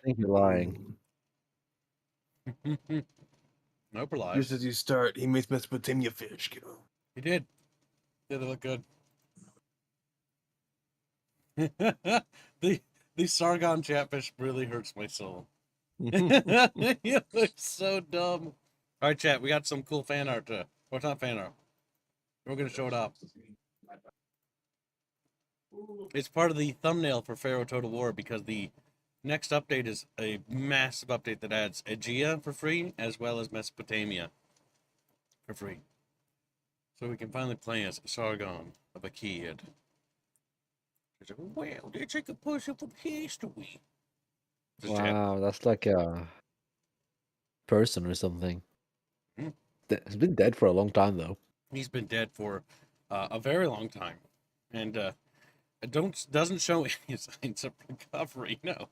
think you're lying. Nope, we're live. Just as you start, he makes Mesopotamia fish. He did. Yeah, they look good. the Sargon Chatfish really hurts my soul. He looks so dumb. All right, chat. We got some cool fan art. Well, it's not fan art. We're gonna show it off. It's part of the thumbnail for Pharaoh Total War because the next update is a massive update that adds Aegea for free as well as Mesopotamia for free. So we can finally play as Sargon of Akkad. Well, they take a portion from history. Wow, that's like a person or something. He's been dead for a long time, though. He's been dead for a very long time, and doesn't show any signs of recovery. No,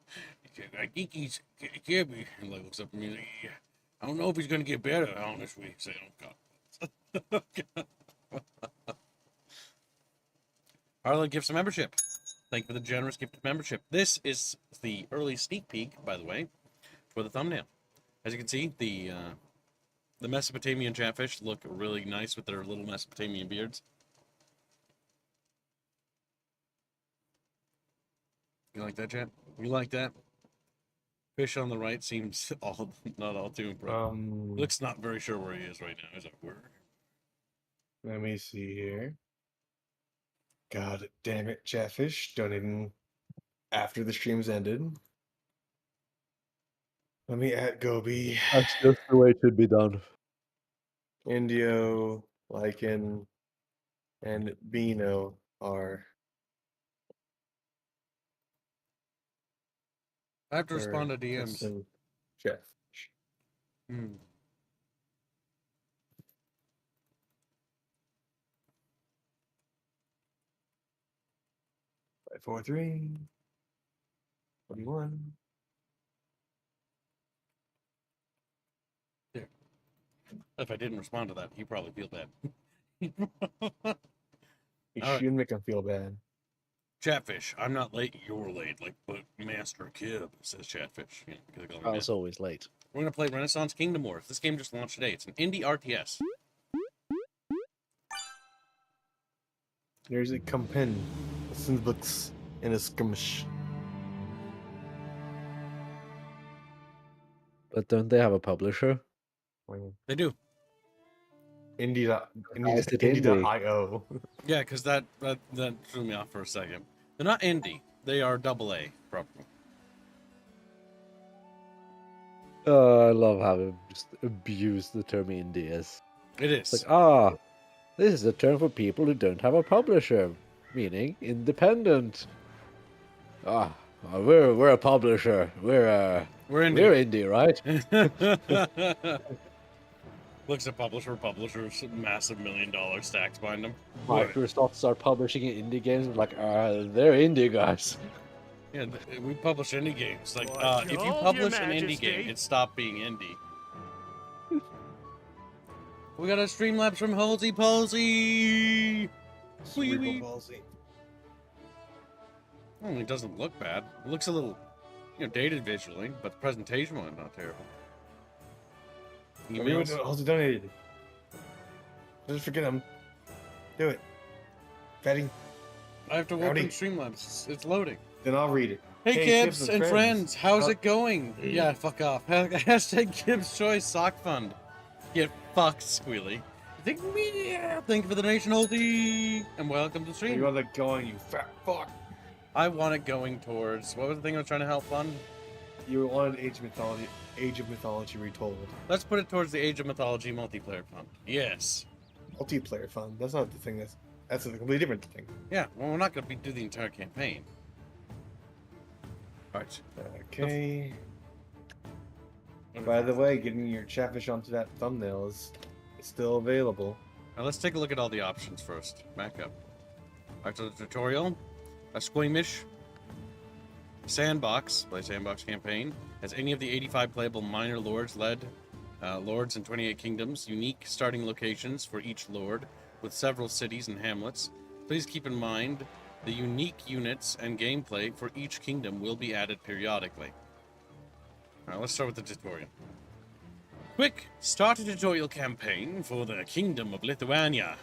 I think he's can't be. And like looks up at me, like, yeah. I don't know if he's gonna get better. Honestly, say, oh god. Harlan gives a membership. Thank you for the generous gift of membership. This is the early sneak peek, by the way, for the thumbnail. As you can see, the Mesopotamian Chatfish look really nice with their little Mesopotamian beards. You like that, chat? You like that? Fish on the right seems not all too impressive. Looks not very sure where he is right now. Is that word? Let me see here. God damn it, Chatfish. Donating after the stream's ended. Let me at Gobi. That's just the way it should be done. Indio, Lycan, and Beano are. I have to respond to DMs. Chatfish. 543 41. There. If I didn't respond to that, he'd probably feel bad. You All should make him feel bad. Chatfish, I'm not late, you're late. Like, but Master Kib says Chatfish. You know, I was always late. We're going to play Renaissance Kingdom Wars. This game just launched today. It's an indie RTS. There's a companion. Since looks in a skirmish. But don't they have a publisher? They do. Indie.io. Yeah, because that threw me off for a second. They're not indie. They are AA, probably. I love how we just abuse the term indie as. It is. It's like, this is a term for people who don't have a publisher, meaning independent. We're a publisher. We're indie, right? Looks at publishers, massive $1 million stacks behind them. Microsoft start publishing indie games, like, they're indie guys. Yeah, we publish indie games. Like, if you publish an indie game, it stopped being indie. We got a Streamlabs from Halsey Palsy. Cerebral palsy. Well, it doesn't look bad. It looks a little, dated visually, but the presentation was not terrible. Emails. Also donated. Just forget them. Do it. Fatty. I have to open Streamlabs. It's loading. Then I'll read it. Hey Gibbs and friends, how's it going? Yeah, fuck off. Hashtag Gibbs Choice Sock Fund. Get fucked, Squealy. Thank you for the donation, Holdy, and welcome to the stream. You want that going, you fat fuck. I want it going towards, what was the thing I was trying to help fund? You wanted Age of Mythology retold. Let's put it towards the Age of Mythology multiplayer fund. Yes. Multiplayer fund? That's not the thing, that's a completely different thing. Yeah, well, we're not going to do the entire campaign. Alright. Okay. By the way, getting your Chatfish onto that thumbnail is still available. Now let's take a look at all the options first. Back up. Alright, so the tutorial. A Squeamish. Sandbox. Play Sandbox campaign. Has any of the 85 playable minor lords led. Lords in 28 kingdoms. Unique starting locations for each lord. With several cities and hamlets. Please keep in mind the unique units and gameplay for each kingdom will be added periodically. Alright, let's start with the tutorial. Quick, start a tutorial campaign for the Kingdom of Lithuania.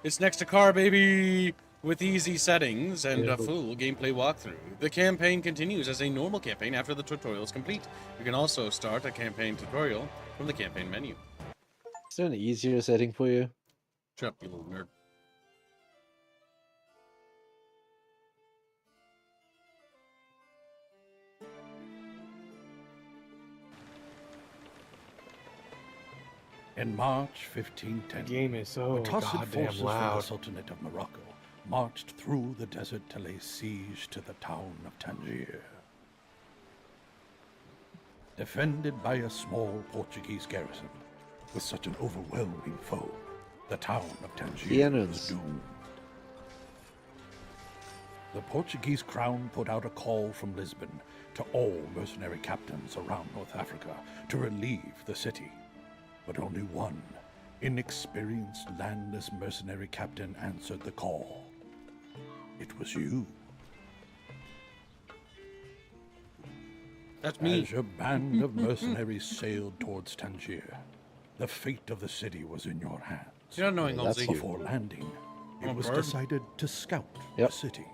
It's next to car, baby! With easy settings and a full gameplay walkthrough. The campaign continues as a normal campaign after the tutorial is complete. You can also start a campaign tutorial from the campaign menu. Is there an easier setting for you? Shut up, you little nerd. In March 1510, The game is so Quotas goddamn forces from the loud. Sultanate of Morocco marched through the desert to lay siege to the town of Tangier. Defended by a small Portuguese garrison, with such an overwhelming foe, the town of Tangier was doomed. The Portuguese crown put out a call from Lisbon to all mercenary captains around North Africa to relieve the city. But only one inexperienced landless mercenary captain answered the call. It was you. That's me. As your band of mercenaries sailed towards Tangier, the fate of the city was in your hands. You're not knowing, that's Halsey. you. Before landing, it a was bird? decided to scout Yep. the city.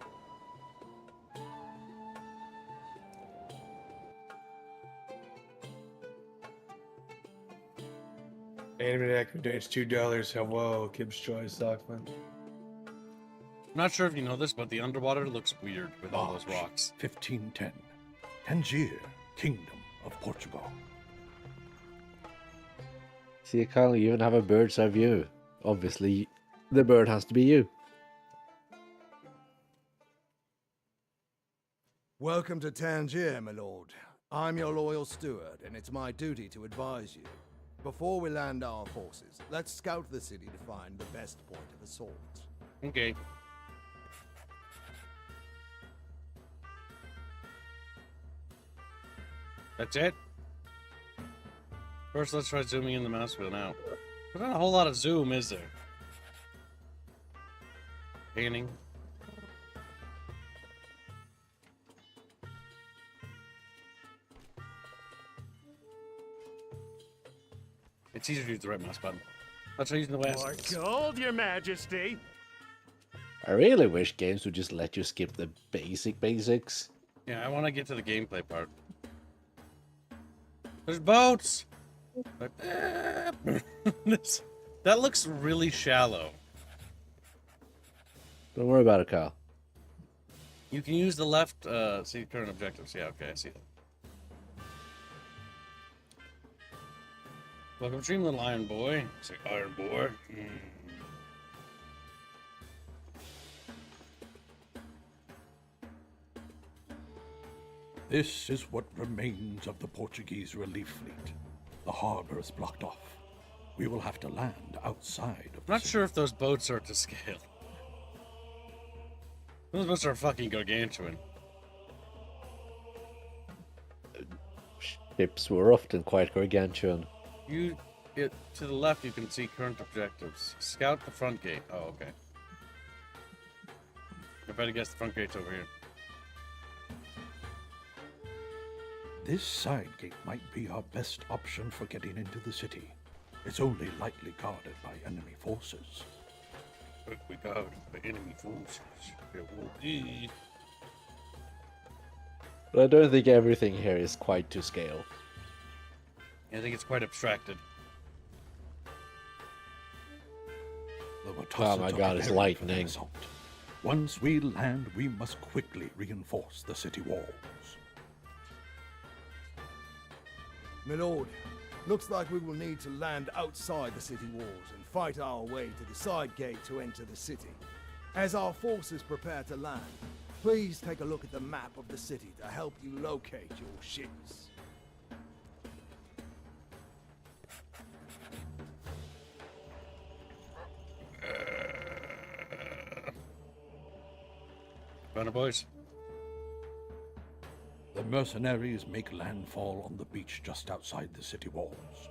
Animatic donates $2. Hello, Kib's Choice, Stockman. I'm not sure if you know this, but the underwater looks weird with all those March rocks. 1510. Tangier, Kingdom of Portugal. See, you can't even have a bird's eye view. Obviously, the bird has to be you. Welcome to Tangier, my lord. I'm your loyal steward, and it's my duty to advise you. Before we land our forces, let's scout the city to find the best point of assault. Okay. That's it? First, let's try zooming in the mouse wheel now. There's not a whole lot of zoom, is there? Panning. It's easier to use the right mouse button. Let's try using the last. Gold, Your Majesty. I really wish games would just let you skip the basics. Yeah, I want to get to the gameplay part. There's boats! That looks really shallow. Don't worry about it, Kyle. You can use the left, see current objectives. Yeah, okay, I see that. Welcome, stream, little Iron Boy. Say Iron Boy. This is what remains of the Portuguese relief fleet. The harbor is blocked off. We will have to land outside of the Not city. sure if those boats are to scale. Those boats are fucking gargantuan. Ships were often quite gargantuan. To the left, you can see current objectives. Scout the front gate. Oh, okay. I better guess the front gate's over here. This side gate might be our best option for getting into the city. It's only lightly guarded by enemy forces. We got the enemy forces. It will be. But I don't think everything here is quite to scale. I think it's quite abstracted. The Oh Watassats my are God, it's preparing for the lightning. assault. Once we land, we must quickly reinforce the city walls. My lord, looks like we will need to land outside the city walls and fight our way to the side gate to enter the city. As our forces prepare to land, please take a look at the map of the city to help you locate your ships. Runner boys. The mercenaries make landfall on the beach just outside the city walls.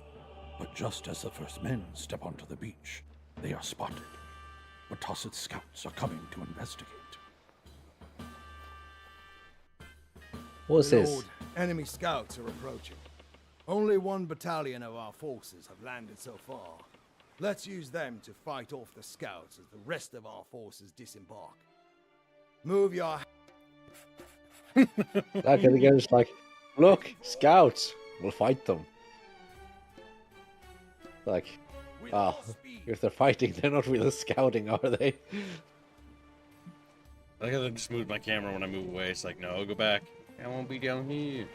But just as the first men step onto the beach, they are spotted. Watassat scouts are coming to investigate. What's My this? lord, Enemy scouts are approaching. Only one battalion of our forces have landed so far. Let's use them to fight off the scouts as the rest of our forces disembark. Move your... That guy again is like, look, scouts, we'll fight them. Like, with oh, all speed. if they're fighting, they're not really scouting, are they? I gotta just move my camera when I move away. It's like, no, go back. I won't be down here.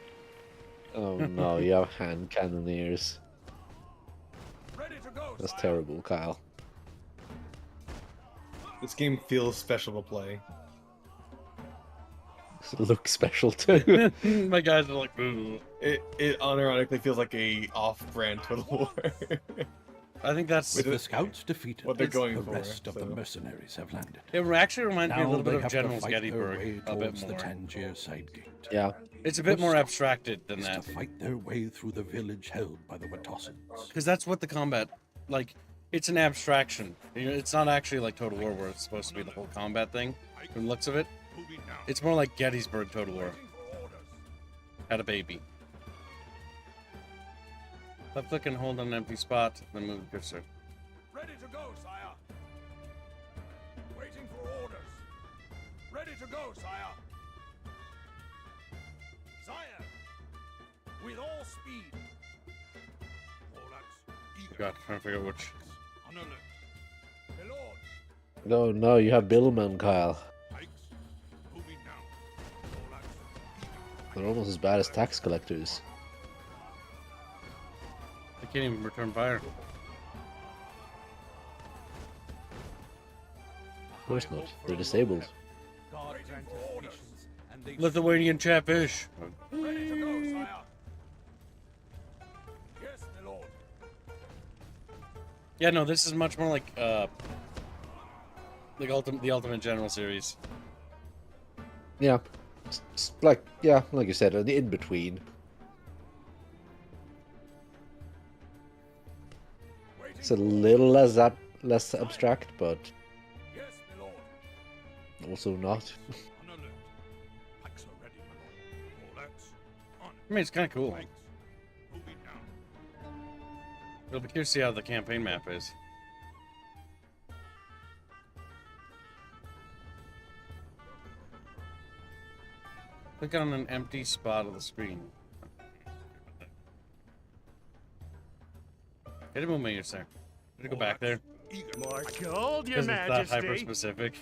Oh no, you have hand cannoneers. Ready to go, That's sire. terrible, Kyle. This game feels special to play. It looks special too. My guys are like, ooh. It unironically feels like a off-brand Total War. I think that's. With the scouts defeated, what they're going the for, rest of the so. mercenaries have landed. It actually reminds me a Now little bit they of have to General's fight their Gettysburg way a bit towards the more. Tangier side gate. Yeah. It's a bit more abstracted than Is that. to fight their way through the village held by the Watossans. Because that's what the combat, like, it's an abstraction. You know, it's not actually like Total War where it's supposed to be the whole combat thing. From the looks of it, it's more like Gettysburg Total War. Had a baby. Left click and hold on an empty spot, then move the cursor. Ready to go, sire. Waiting for orders. Ready to go, sire. Sire, with all speed. God, trying to figure out which. On alert. My lord. No, no, you have Billman, Kyle. Moving now. They're almost as bad as tax collectors. I can't even return fire. Of course not. They're disabled. God grant us patience, and they Lithuanian Chatfish. ready to go, sire. Yes, my lord. Yeah, no, this is much more like the Ultimate General series. Yeah. It's like, yeah, like you said, the in-between. It's a little less abstract, but Yes, my lord. also not. On alert. Packs are ready, my lord. All that's on. I mean, it's kind of cool. Moving now. It'll be curious to see how the campaign map is. Click on an empty spot of the screen. Hit a movement, sir. Did it go back there? More gold, your Because it's that hyper majesty. specific.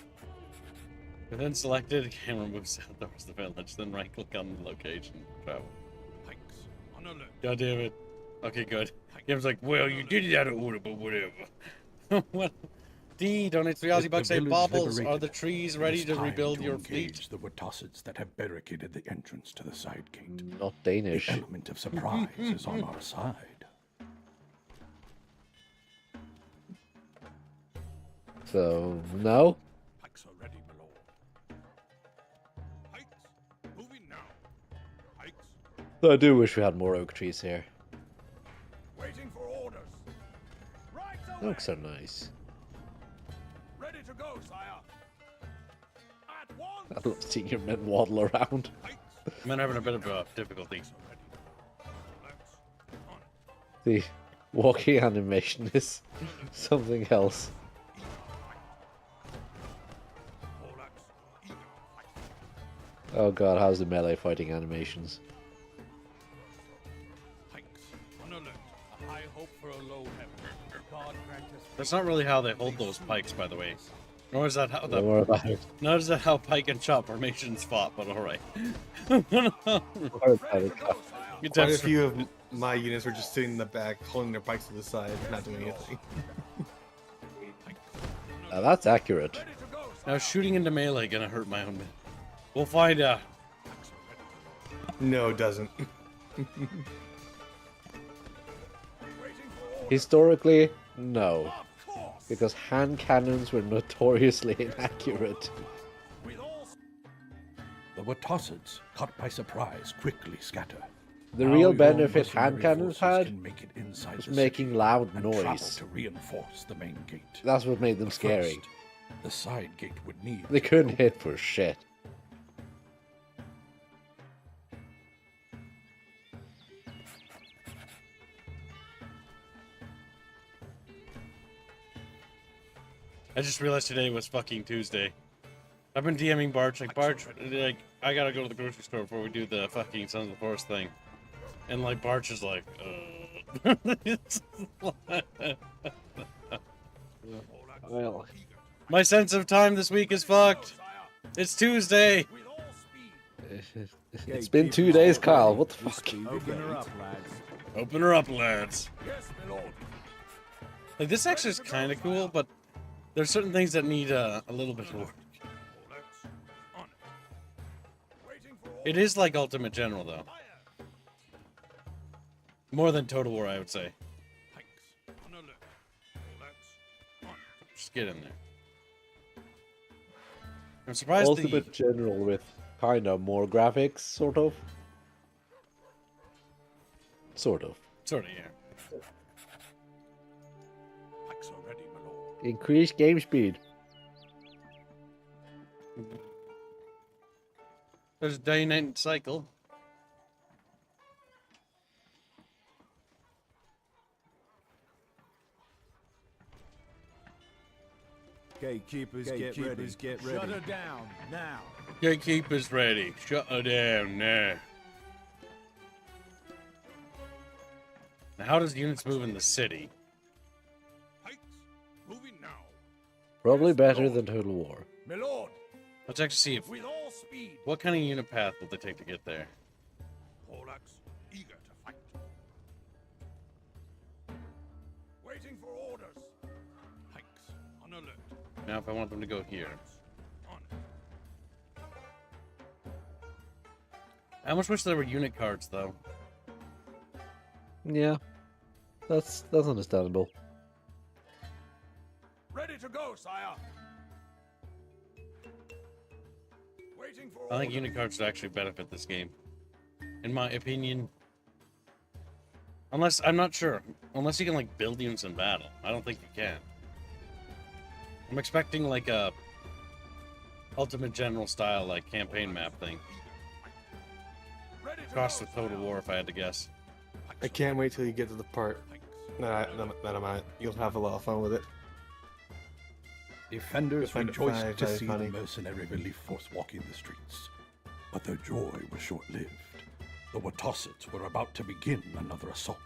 And then selected, camera moves south towards the village, then right click on the location. Travel. Pikes on alert. God damn it. Okay, good. Game's like, well, you did it out of order, but whatever. What? D donates 3 Aussie With bucks. the Say, village Baubles, are liberated, the trees it ready is to time rebuild to your engage fleet? the Watossans that have barricaded the entrance to the side gate. Not The Danish. element of surprise is on our side. So, no? Pikes are ready, my lord. Pikes moving now. Pikes I do wish we had more oak trees here. waiting for orders. Right away. Oaks are nice. Ready to go, sire. At once. I love seeing your men waddle around. Pikes I'm having a bit of difficulty. are ready. All that's on. The walking animation is something else. All that's eager. Oh god, how's the melee fighting animations? Pikes on alert. A high hope for a low heaven. God grant us. That's not really how they hold those pikes, by the way. Nor is that how Don't worry about it. nor is that how Pike and Chop formations fought, but alright. Don't worry about Ready it. to go, sire. Quite a few of my units were just sitting in the back, holding their pikes to the side, not doing anything. Now that's accurate. Ready to go, sire. Now shooting into melee gonna hurt my own men. We'll find out. No, it doesn't. Waiting for orders. Historically, no. Of course. Because hand cannons were notoriously inaccurate. With all The Watossans, caught by surprise, quickly scatter. The Now real your benefit hand mercenary cannons forces had can make it inside was the making city loud and travel noise. to reinforce the main gate. That's what made them But scary. first, the side gate would need They couldn't hit for shit. I just realized today was fucking Tuesday. I've been DMing Barch, like, Barch, like, I gotta go to the grocery store before we do the fucking Sons of the Forest thing. And, like, Barch is like, Well, My sense of time this week is fucked. It's Tuesday. it's been 2 days, Kyle. What the fuck? Open her up, lads. Open her up, lads. Yes, my lord. Like, this actually is kind of cool, but there's certain things that need a little bit of work. It is like Ultimate General, though. More than Total War, I would say. Just get in there. I'm surprised Ultimate General with kind of more graphics, sort of. Sort of. Sort of, yeah. Pikes are ready, my lord. Increased game speed. There's a day-night cycle. Gatekeepers, get ready. Shut her down, now. Gatekeepers ready. Shut her down now. Now, how does units move in the city? Pikes, moving now. Probably better than Total War. My lord, Let's actually see if with all speed. what kind of unit path will they take to get there. Polacks, eager to fight. Waiting for orders. Pikes, on alert. Now, if I want them to go here, On. I almost wish there were unit cards, though. Yeah, that's understandable. Ready to go, sire. Waiting for I think orders. unit cards would actually benefit this game, in my opinion. Unless I'm not sure. Unless you can like build units in battle, I don't think you can. I'm expecting like a Ultimate General style like campaign map thing. Ready to Cross go, with Total sire. War if I had to guess. I can't wait till you get to the part that I'm at. You'll have a lot of fun with it. Defenders I find it rejoiced very, to very see funny. the mercenary relief force walking the streets. But their joy was short-lived. The Watossets were about to begin another assault.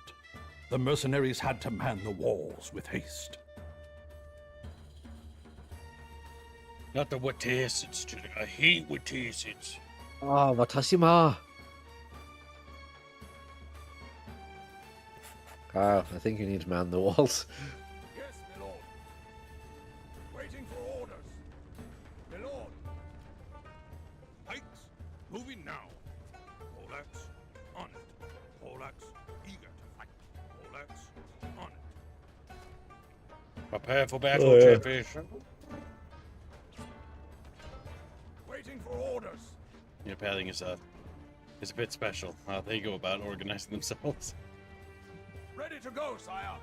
The mercenaries had to man the walls with haste. Not the Watassets. I hate Watassets. Ah, Watashima! Kyle, I think you need to man the walls. Yes, my lord. Waiting for orders. My lord. Pikes, moving now. Polacks, on it. Polacks, eager to fight. Polacks, on it. Prepare for battle, Oh, yeah. Chatfish. Waiting for orders. Unit pathing is a bit special. How they go about organizing themselves. Ready to go, sire.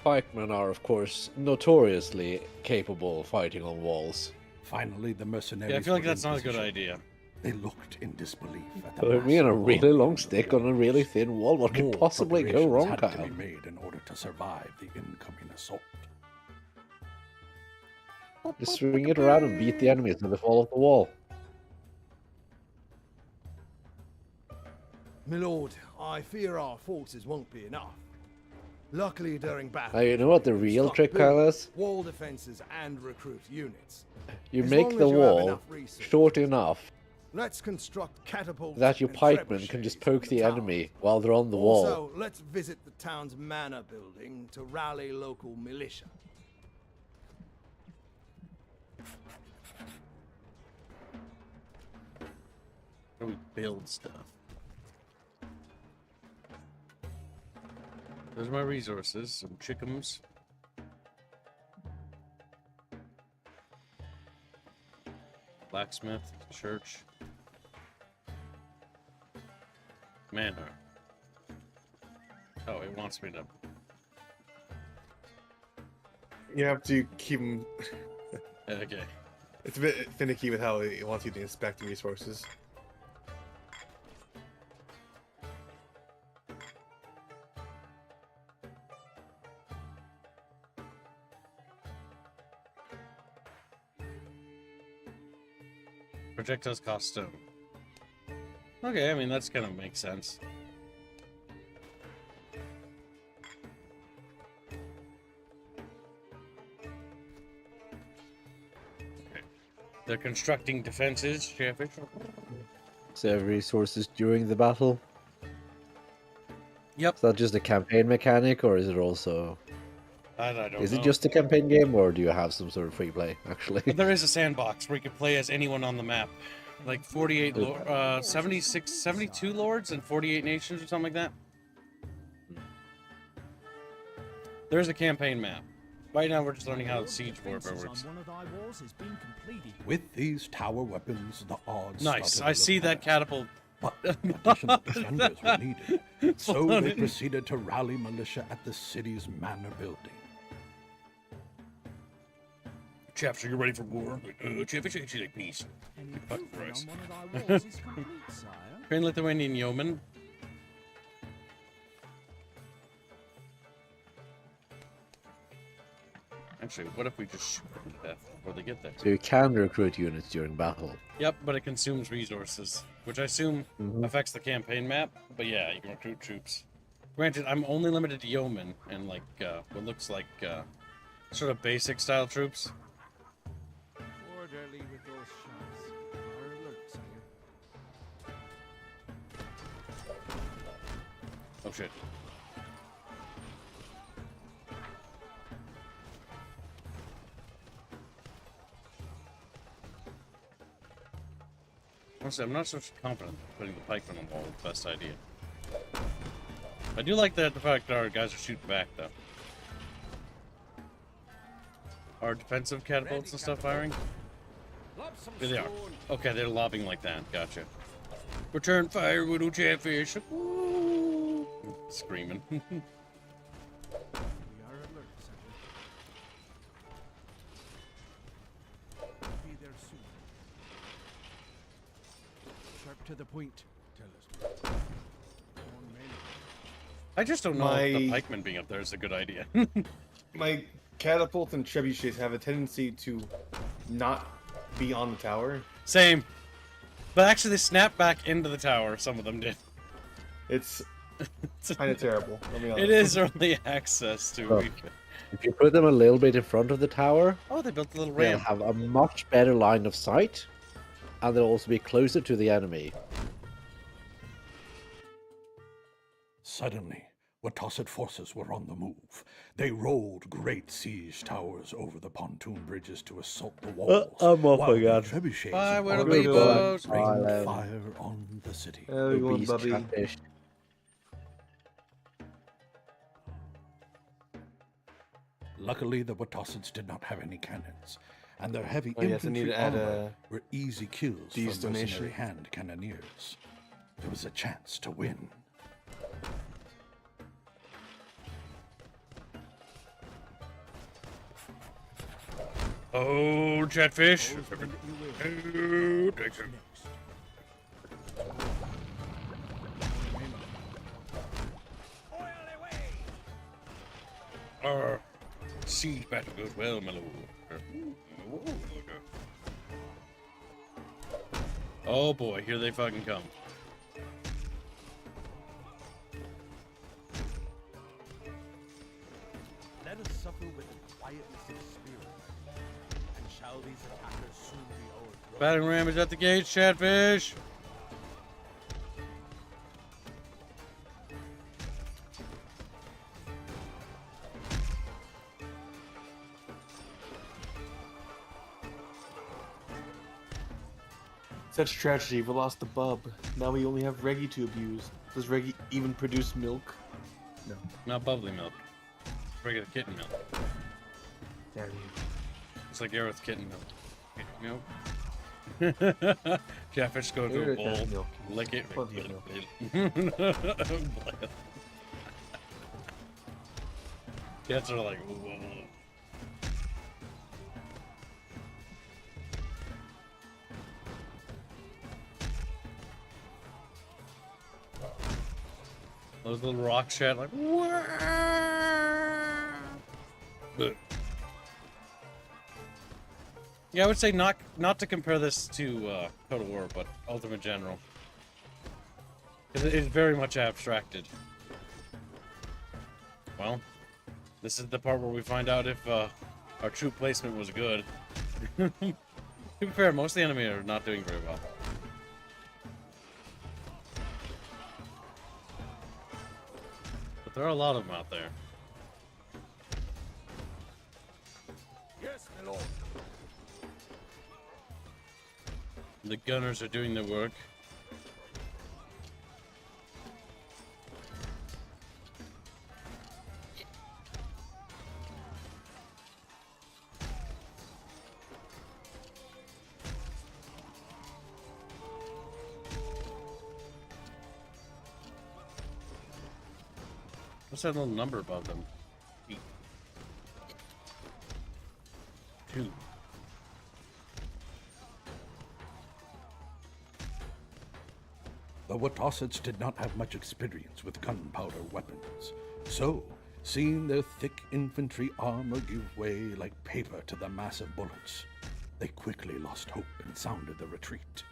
Pikemen are, of course, notoriously capable of fighting on walls. Finally, the mercenaries Yeah, I feel like were in that's not a good position. idea. They looked in disbelief at the Put me on a massive really army long on the stick on a borders. really thin wall. What could More possibly go preparations wrong, had Kyle? to be made in order to survive the incoming assault. Just swing it around and beat the enemies until they fall off the wall. My lord, I fear our forces won't be enough. Luckily, during battle, Now, you know what the real stock trick, Kyle, buildings, is? wall defenses and recruit units. You As make long the as you have wall enough resources. short enough Let's construct catapults that your and pikemen can just trebuchets poke in the town. enemy while they're on the wall. Also, let's visit the town's manor building to rally local militia. How do we build stuff? There's my resources, some chickums. Blacksmith, church. Manor. Oh, it wants me to. You have to keep them. Okay. It's a bit finicky with how it wants you to inspect the resources. Projectiles cost stone. Okay, I mean, that's kind of makes sense. Okay. They're constructing defenses, Chatfish. Save resources during the battle. Yep. Is that just a campaign mechanic, or is it also... I don't know. Is it just a campaign game, or do you have some sort of free play, actually? There is a sandbox where you can play as anyone on the map. Like 48, 76, 72 lords and 48 nations or something like that. There's a campaign map. Right now we're just learning how siege warfare works. With these tower weapons, the odds. Nice. I see that catapult. But additional defenders were needed, so they proceeded to rally militia at the city's manor building. Chaps, are you ready for war? Chatfish actually like peace. Fucking Christ. Train Lithuanian yeoman. Actually, what if we just shoot them to death before they get there? So you can recruit units during battle. Yep, but it consumes resources, which I assume affects the campaign map. But yeah, you can recruit troops. Granted, I'm only limited to yeomen and like what looks like sort of basic style troops. Orderly with those shots. Our alert, sire. Oh shit. Honestly, I'm not so confident that putting the pikemen on the wall is the best idea. I do like the fact that our guys are shooting back, though. Our defensive catapults and stuff firing? Here they are. Okay, they're lobbing like that. Gotcha. Return fire, Widow Chatfish. Woo! Screaming. We are alert, sire. Be there soon. Sharp to the point. Tell us. On men. I just don't know if the pikemen being up there is a good idea. My catapults and trebuchets have a tendency to not be on the tower. Same. But actually, they snapped back into the tower. Some of them did. It's kind of terrible. Let me It is early access to. Oh. If you put them a little bit in front of the tower, Oh, they built a little they'll ramp. have a much better line of sight, and they'll also be closer to the enemy. Suddenly, Wetosset forces were on the move. They rolled great siege towers over the pontoon bridges to assault the walls. I'm off while the again. trebuchets Bye, and Widow archers Beavers. rained fire on the city. There we go, Obese Bubby. catfish. Luckily, the Wetossets did not have any cannons, and their heavy Oh, yes, I need infantry to add armor were easy kills from these mercenary donations. hand cannoneers. There was a chance to win. Oh, Chatfish. Those men that you will. Oh, Dixon. Next. On men. Siege battle goes well, my lord. Oh boy, here they fucking come. Let us suffer with the quietness of spirit. And shall these attackers soon be overthrown? Battering ram is at the gates, Chatfish. Such tragedy, we lost the bub. Now we only have Reggie to abuse. Does Reggie even produce milk? No. Not bubbly milk. Regular kitten milk. Damn you. It's like Aerith's kitten milk. Milk. Chatfish go to a Aerith has bowl, milk. lick it. Fuck you, Cats are like, whoa. Those little rock chat like, "Wah!" Ugh. Yeah, I would say not to compare this to Total War, but Ultimate General. Because it's very much abstracted. Well, this is the part where we find out if our troop placement was good. To be fair, most of the enemy are not doing very well. But there are a lot of them out there. Yes, my lord. The gunners are doing their work. What's that little number above them? 2. The Watossids did not have much experience with gunpowder weapons, so, seeing their thick infantry armor give way like paper to the massive bullets, they quickly lost hope and sounded the retreat.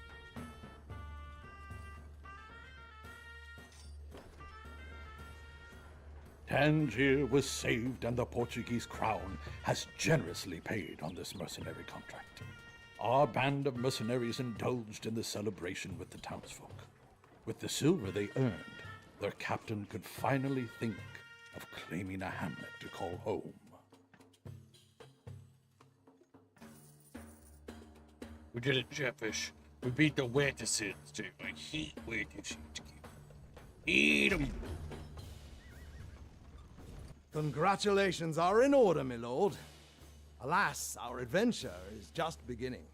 Tangier was saved, and the Portuguese crown has generously paid on this mercenary contract. Our band of mercenaries indulged in the celebration with the townsfolk. With the silver they earned, their captain could finally think of claiming a hamlet to call home. We did it, Chatfish. We beat the Watossids too. I hate Watossids. Eat 'em. Congratulations are in order, my lord. Alas, our adventure is just beginning.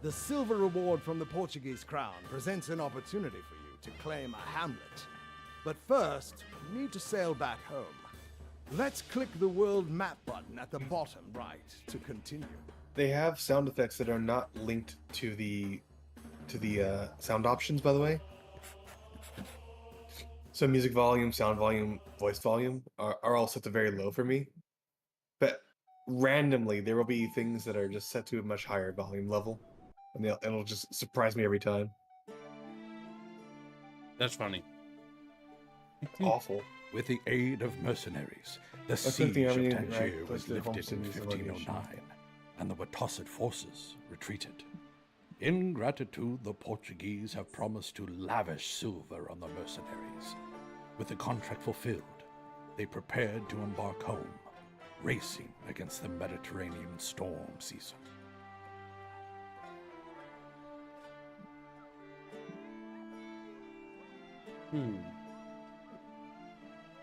The silver reward from the Portuguese crown presents an opportunity for you to claim a hamlet. But first, we need to sail back home. Let's click the world map button at the bottom right to continue. They have sound effects that are not linked to the sound options, by the way. So music volume, sound volume, voice volume are all set to very low for me. But randomly, there will be things that are just set to a much higher volume level. And it'll just surprise me every time. That's funny. It's awful. With the aid of mercenaries, the That's siege something of everything, Tangier right, was plus the lifted homestead in music 1509, and the Watossid forces retreated. In gratitude, the Portuguese have promised to lavish silver on the mercenaries. With the contract fulfilled, they prepared to embark home, racing against the Mediterranean storm season.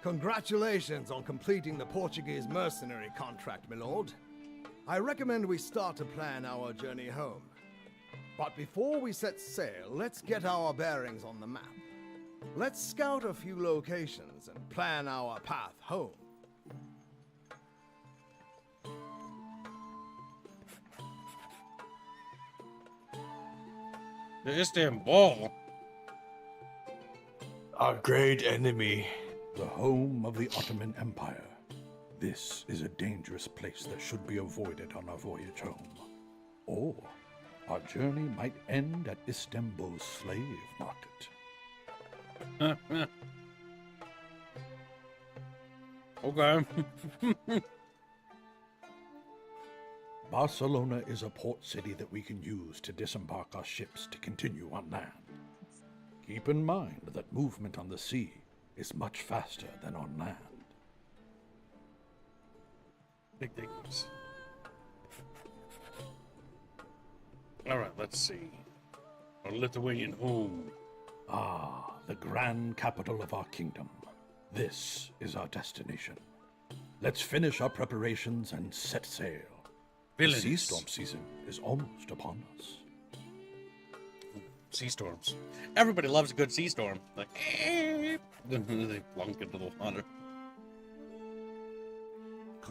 Congratulations on completing the Portuguese mercenary contract, my lord. I recommend we start to plan our journey home. But before we set sail, let's get our bearings on the map. Let's scout a few locations and plan our path home. The Istanbul. Our great enemy. The home of the Ottoman Empire. This is a dangerous place that should be avoided on our voyage home. Or our journey might end at Istanbul's slave market. Okay. Barcelona is a port city that we can use to disembark our ships to continue on land. Keep in mind that movement on the sea is much faster than on land. Big things. All right, let's see. Our Lithuanian home. Ah, the grand capital of our kingdom. This is our destination. Let's finish our preparations and set sail. The Villains. sea storm season is almost upon us. Sea storms. Everybody loves a good sea storm. Like, they plunk into the water.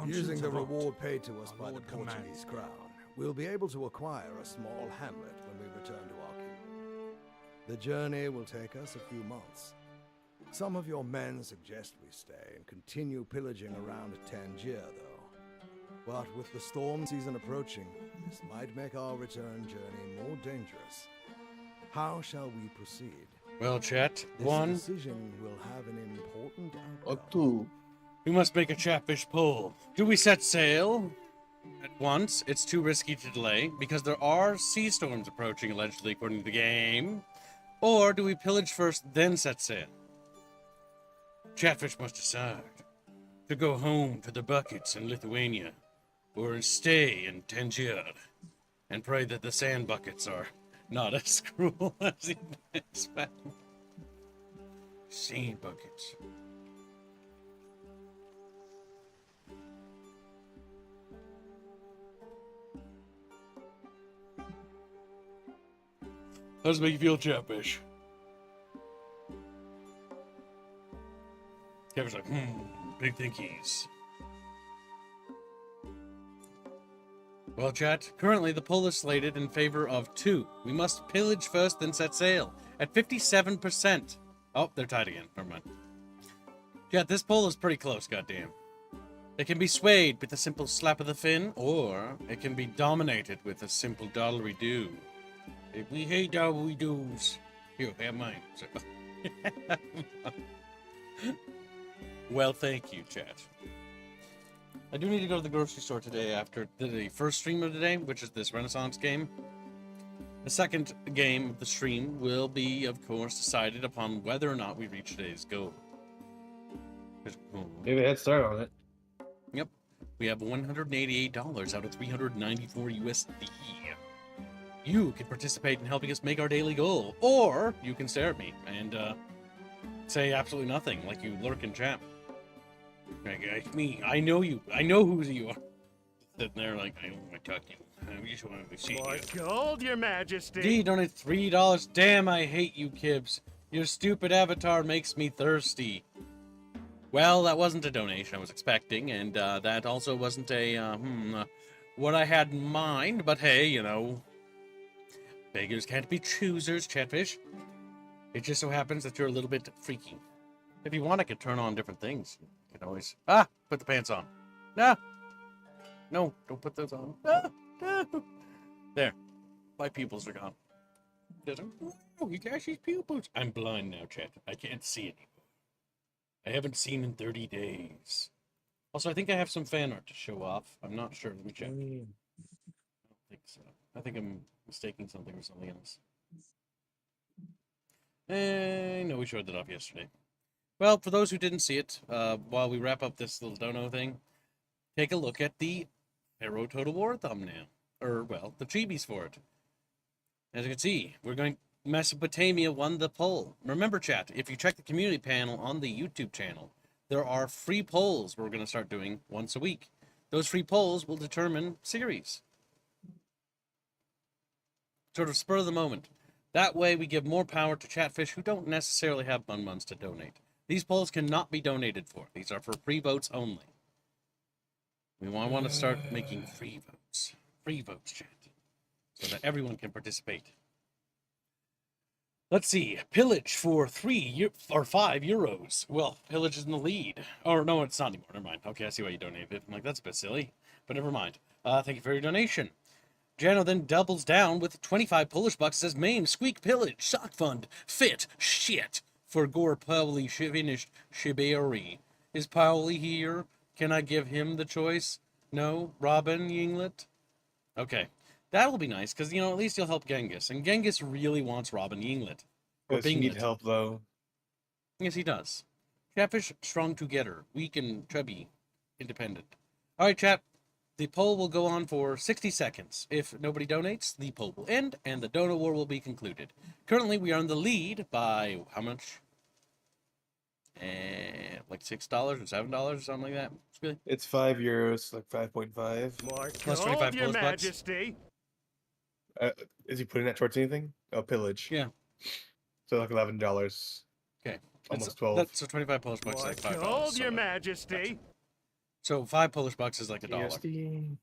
Using the reward paid to us by the Portuguese crown, we'll be able to acquire a small hamlet when we return to our kingdom. The journey will take us a few months. Some of your men suggest we stay and continue pillaging around Tangier, though. But with the storm season approaching, this might make our return journey more dangerous. How shall we proceed? Well, chat, This one, decision will have an important Oh, outcome. two. we must make a chatfish poll. Do we set sail at once? It's too risky to delay because there are sea storms approaching, allegedly, according to the game. Or do we pillage first, then set sail? Chatfish must decide to go home to the buckets in Lithuania or stay in Tangier and pray that the sand buckets are not as cruel as he expected. Sand buckets. How does it make you feel, Chatfish? Catfish's like, big thinkies. Well, chat, currently the poll is slated in favor of 2. We must pillage first, then set sail. At 57%. Oh, they're tied again. Never mind. Chat, this poll is pretty close, goddamn. It can be swayed with a simple slap of the fin, or it can be dominated with a simple dollary-do. We hate dollary-doos. Here, have mine. Well, thank you, chat. I do need to go to the grocery store today after the first stream of the day, which is this Renaissance game. The second game of the stream will be, of course, decided upon whether or not we reach today's goal. Maybe a head start on it. Yep. We have $188 out of 394 USD. You can participate in helping us make our daily goal, or you can stare at me and say absolutely nothing, like you lurk in chat. Like me, I know you. I know who you are. Sitting there like, I don't want to talk to you. I just want to see More you. gold, your majesty. D donated $3. Damn, I hate you, Kibbs. Your stupid avatar makes me thirsty. Well, that wasn't a donation I was expecting, and that also wasn't a, what I had in mind, but hey, you know, beggars can't be choosers, Chatfish. It just so happens that you're a little bit freaky. If you want, I could turn on different things. You can always... put the pants on. No, don't put those on. There. My pupils are gone. Oh, he got his pupils. I'm blind now, chat. I can't see anymore. I haven't seen in 30 days. Also, I think I have some fan art to show off. I'm not sure. Let me check. I don't think so. I think I'm mistaking something for something else. No, we showed that off yesterday. Well, for those who didn't see it, while we wrap up this little dono thing, take a look at the Pharaoh Total War thumbnail. Or, well, the chibis for it. As you can see, Mesopotamia won the poll. Remember, chat, if you check the community panel on the YouTube channel, there are free polls we're going to start doing once a week. Those free polls will determine series. Sort of spur of the moment. That way we give more power to Chatfish who don't necessarily have bun-buns to donate. These polls cannot be donated for. These are for free votes only. We want to start making free votes. Free votes, chat. So that everyone can participate. Let's see. Pillage for 3 or 5 euros. Well, Pillage is in the lead. Or no, it's not anymore. Never mind. Okay, I see why you donated. I'm like, that's a bit silly. But never mind. Thank you for your donation. Jano then doubles down with 25 Polish bucks. Says, Mame, Squeak Pillage, Sock Fund, Fit, Shit. For Gore Pauli finished Shibari. Is Pauli here? Can I give him the choice? No? Robin Yinglet? Okay. That will be nice, because, you know, at least you'll help Genghis. And Genghis really wants Robin Yinglet. Or Does he need Binglet. help, though? Yes, he does. Catfish, strong together. Weak and chubby. Independent. All right, chat. The poll will go on for 60 seconds. If nobody donates, the poll will end, and the donor war will be concluded. Currently, we are in the lead by how much? Like $6 or $7 or something like that. Really? It's €5, like 5.5. More Plus gold, 25 your Polish bucks. majesty. Is he putting that towards anything? Oh, pillage. Yeah. So like $11. Okay. Almost 12. So 25 Polish bucks More is like $5. gold, your so majesty. gotcha. So 5 Polish bucks is like $1. USD.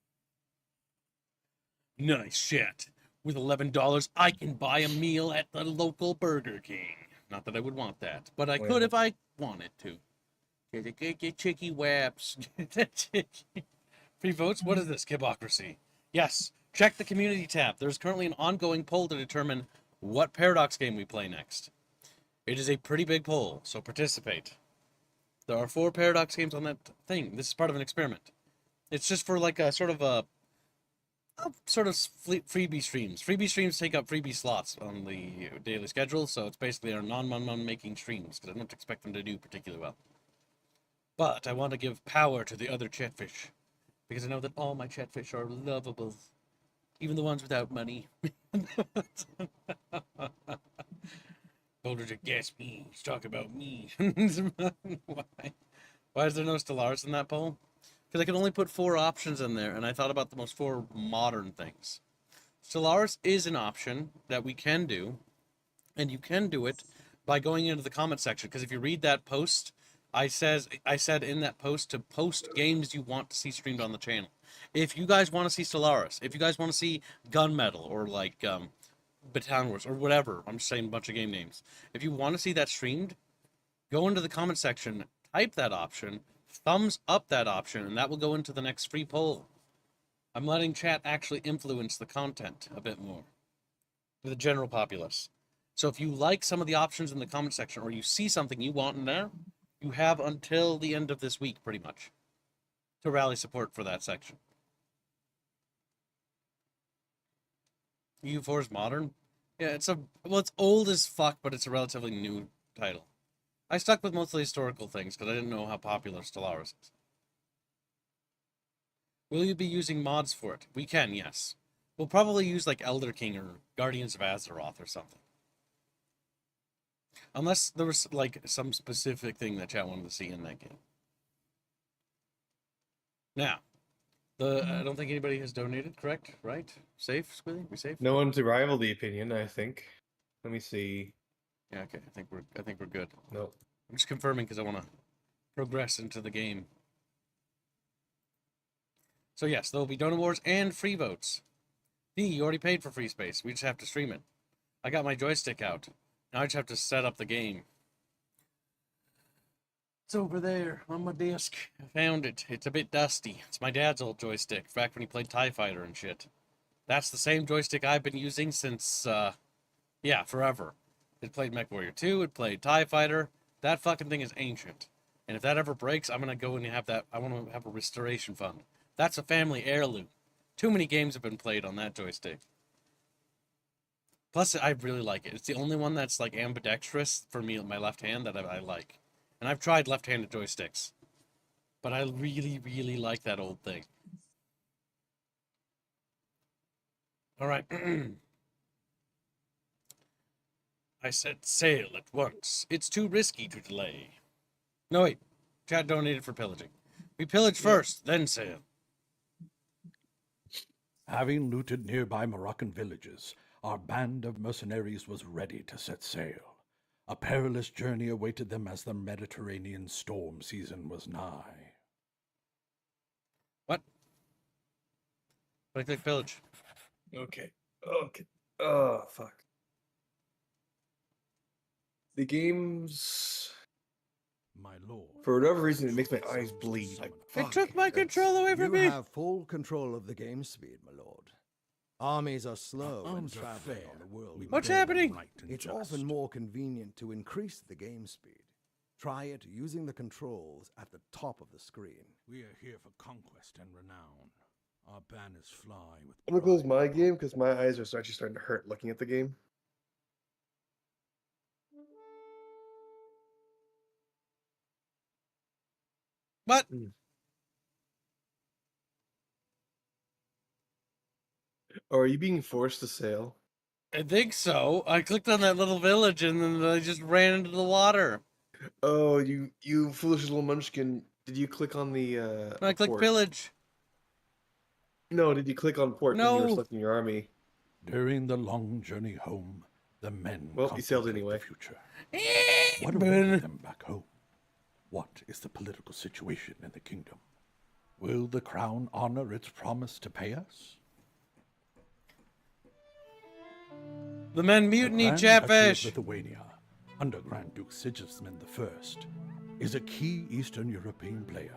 Nice shit. With $11, I can buy a meal at the local Burger King. Not that I would want that, but I could if I wanted to. Get chicky waps. Free votes? What is this, kibocracy? Yes, check the community tab. There's currently an ongoing poll to determine what Paradox game we play next. It is a pretty big poll, so participate. There are 4 Paradox games on that thing. This is part of an experiment. It's just for like a sort of freebie streams. Freebie streams take up freebie slots on the daily schedule, so it's basically our non-mon making streams, because I don't expect them to do particularly well. But I want to give power to the other chatfish, because I know that all my chatfish are lovable, even the ones without money. Boulder to guess me. He's talking about me. Why is there no Stellaris in that poll? Because I could only put 4 options in there, and I thought about the most 4 modern things. Stellaris is an option that we can do, and you can do it by going into the comment section. Because if you read that post, I said in that post to post games you want to see streamed on the channel. If you guys want to see Stellaris, if you guys want to see Gunmetal or like Baton Wars or whatever, I'm just saying a bunch of game names. If you want to see that streamed, go into the comment section, type that option, thumbs up that option, and that will go into the next free poll. I'm letting chat actually influence the content a bit more for the general populace. So if you like some of the options in the comment section, or you see something you want in there, you have until the end of this week, pretty much, to rally support for that section. U4 is modern? Yeah, it's old as fuck, but it's a relatively new title. I stuck with mostly historical things, because I didn't know how popular Stellaris is. Will you be using mods for it? We can, yes. We'll probably use like Elder King or Guardians of Azeroth or something. Unless there was like some specific thing that chat wanted to see in that game. Now, I don't think anybody has donated, correct? Right? Safe, Squilly? We safe? No one to rival the opinion, I think. Let me see. Yeah, okay. I think we're good. Nope. I'm just confirming because I want to progress into the game. So yes, there will be donor wars and free votes. You already paid for free space. We just have to stream it. I got my joystick out. Now I just have to set up the game. It's over there on my desk. I found it. It's a bit dusty. It's my dad's old joystick, back when he played TIE Fighter and shit. That's the same joystick I've been using since, forever. It played MechWarrior 2, it played TIE Fighter. That fucking thing is ancient. And if that ever breaks, I'm gonna go and have that. I want to have a restoration fund. That's a family heirloom. Too many games have been played on that joystick. Plus, I really like it. It's the only one that's like ambidextrous for me with my left hand that I like. And I've tried left-handed joysticks. But I really, really like that old thing. Alright. I said sail at once. It's too risky to delay. No, wait. Chat donated for pillaging. We pillage first, then sail. Having looted nearby Moroccan villages, our band of mercenaries was ready to set sail. A perilous journey awaited them as the Mediterranean storm season was nigh. What? I click pillage. Okay. Oh, fuck. The game's... My lord. For whatever reason, it makes my eyes bleed. Like, It fuck. took my control away from me. You have full control of the game speed, my lord. Armies are slow when Arms are traveling fair. on the world. What's happening? Right and It's just. often more convenient to increase the game speed. Try it using the controls at the top of the screen. We are here for conquest and renown. Our banners fly with I'm gonna close pride. my game because my eyes are actually starting to hurt looking at the game. What? Oh, are you being forced to sail? I think so. I clicked on that little village and then I just ran into the water. Oh, you foolish little munchkin. Did you click on the I clicked port? pillage. No, did you click on port when you were No. selecting your army? During the long journey home, the men Well, you sailed contemplate anyway. the future. Eh, What awaited them back home? What is the political situation in the kingdom? Will the crown honor its promise to pay us? The men The mutiny, Grand Duchy of Chatfish. Lithuania, under Grand Duke Sigismund I, is a key Eastern European player.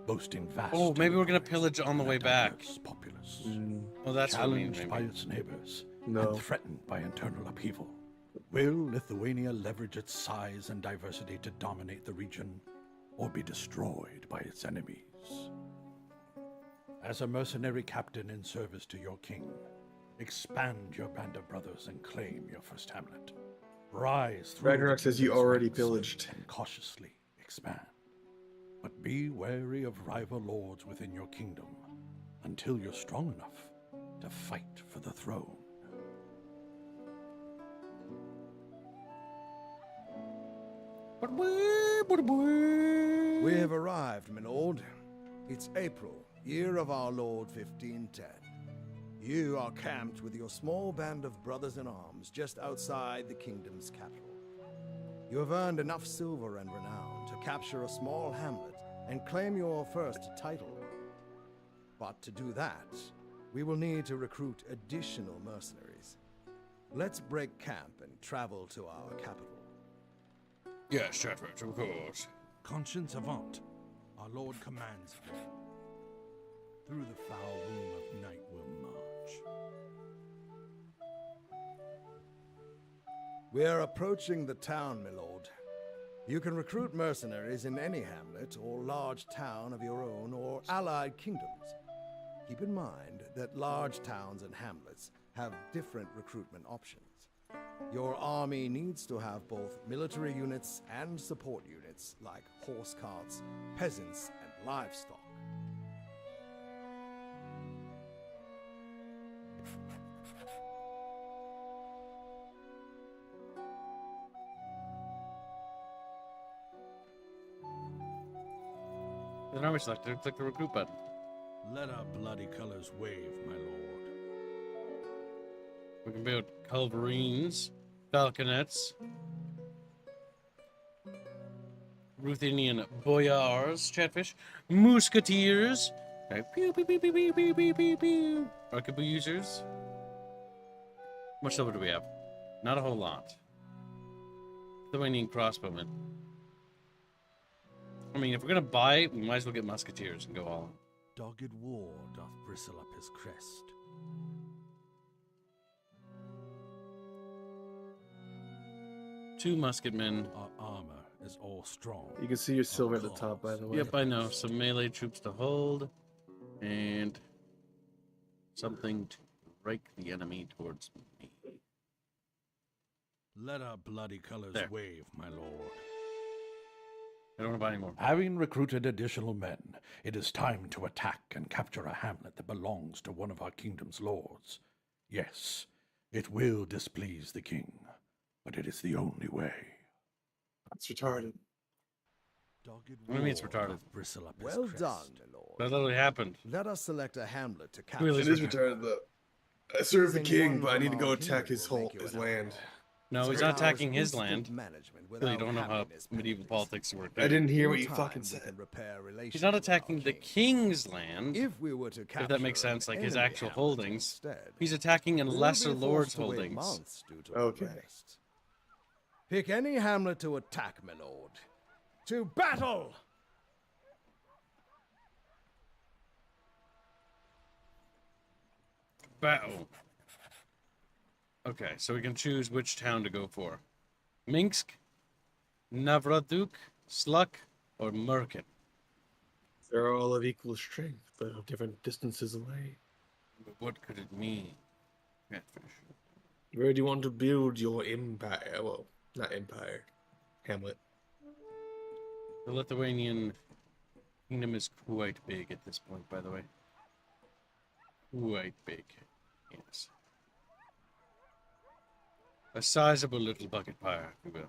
boasting vast. Oh, maybe we're gonna territories pillage on the and way a back. diverse populace. Oh, that's what I mean, Challenged by maybe. its neighbors No. and threatened by internal upheaval. Will Lithuania leverage its size and diversity to dominate the region, or be destroyed by its enemies? As a mercenary captain in service to your king, expand your band of brothers and claim your first hamlet. Rise through Ragnarok the says you kingdom's already ranks pillaged. and cautiously expand. But be wary of rival lords within your kingdom until you're strong enough to fight for the throne. We have arrived, my lord. It's April, year of our Lord 1510. You are camped with your small band of brothers-in-arms just outside the kingdom's capital. You have earned enough silver and renown to capture a small hamlet and claim your first title. But to do that, we will need to recruit additional mercenaries. Let's break camp and travel to our capital. Yes, Chatfish, of course. Conscience avant, our lord commands you. Through the foul womb of night we'll march. We are approaching the town, my lord. You can recruit mercenaries in any hamlet or large town of your own or allied kingdoms. Keep in mind that large towns and hamlets have different recruitment options. Your army needs to have both military units and support units like horse carts, peasants, and livestock. Then army selector, click the recruit button. Let our bloody colors wave, my lord. We can build culverines, falconets, Ruthenian boyars, Chatfish, musketeers, pew pew pew pew pew pew pew pew pew, arquebusers. How much silver do we have? Not a whole lot. Lithuanian crossbowmen. I mean, if we're gonna buy it, we might as well get musketeers and go all in. Dogged war doth bristle up his crest. Two musketmen. Our armor is all strong. You can see your silver at the top, by the way. Yep, I know. Some melee troops to hold, and something to break the enemy towards me. Let our bloody colors There. wave, my lord. I don't want to buy any more. Having recruited additional men, it is time to attack and capture a hamlet that belongs to one of our kingdom's lords. Yes, it will displease the king, but it is the only way. It's retarded. Dogged What do you mean it's war retarded? doth bristle up his Well crest. done, my lord. That literally happened. Let us select a hamlet to capture. Really? It is retarded, though. I serve the Send king, one but I from need to our go attack kingdom his will whole make you his an land. No, he's Three not attacking hours his instant land. management Really without don't know how having his medieval penalties. politics work. I didn't hear In what you time, fucking we said. can repair relations He's not with our attacking the king. king's land. If we were to capture If that makes sense, an like his enemy actual hamlet holdings. instead, He's attacking in we'll lesser be lord's forced to wait holdings. months due to Okay. unrest. Pick any hamlet to attack, my lord. To battle! Battle. Okay, so we can choose which town to go for. Minsk, Navraduk, Sluk, or Merkin. They're all of equal strength, but of different distances away. But what could it mean? Catfish. Where do you want to build your empire? Well, not empire. Hamlet. The Lithuanian kingdom is quite big at this point, by the way. Quite big. Yes. A sizable little bucket pyre, if you will.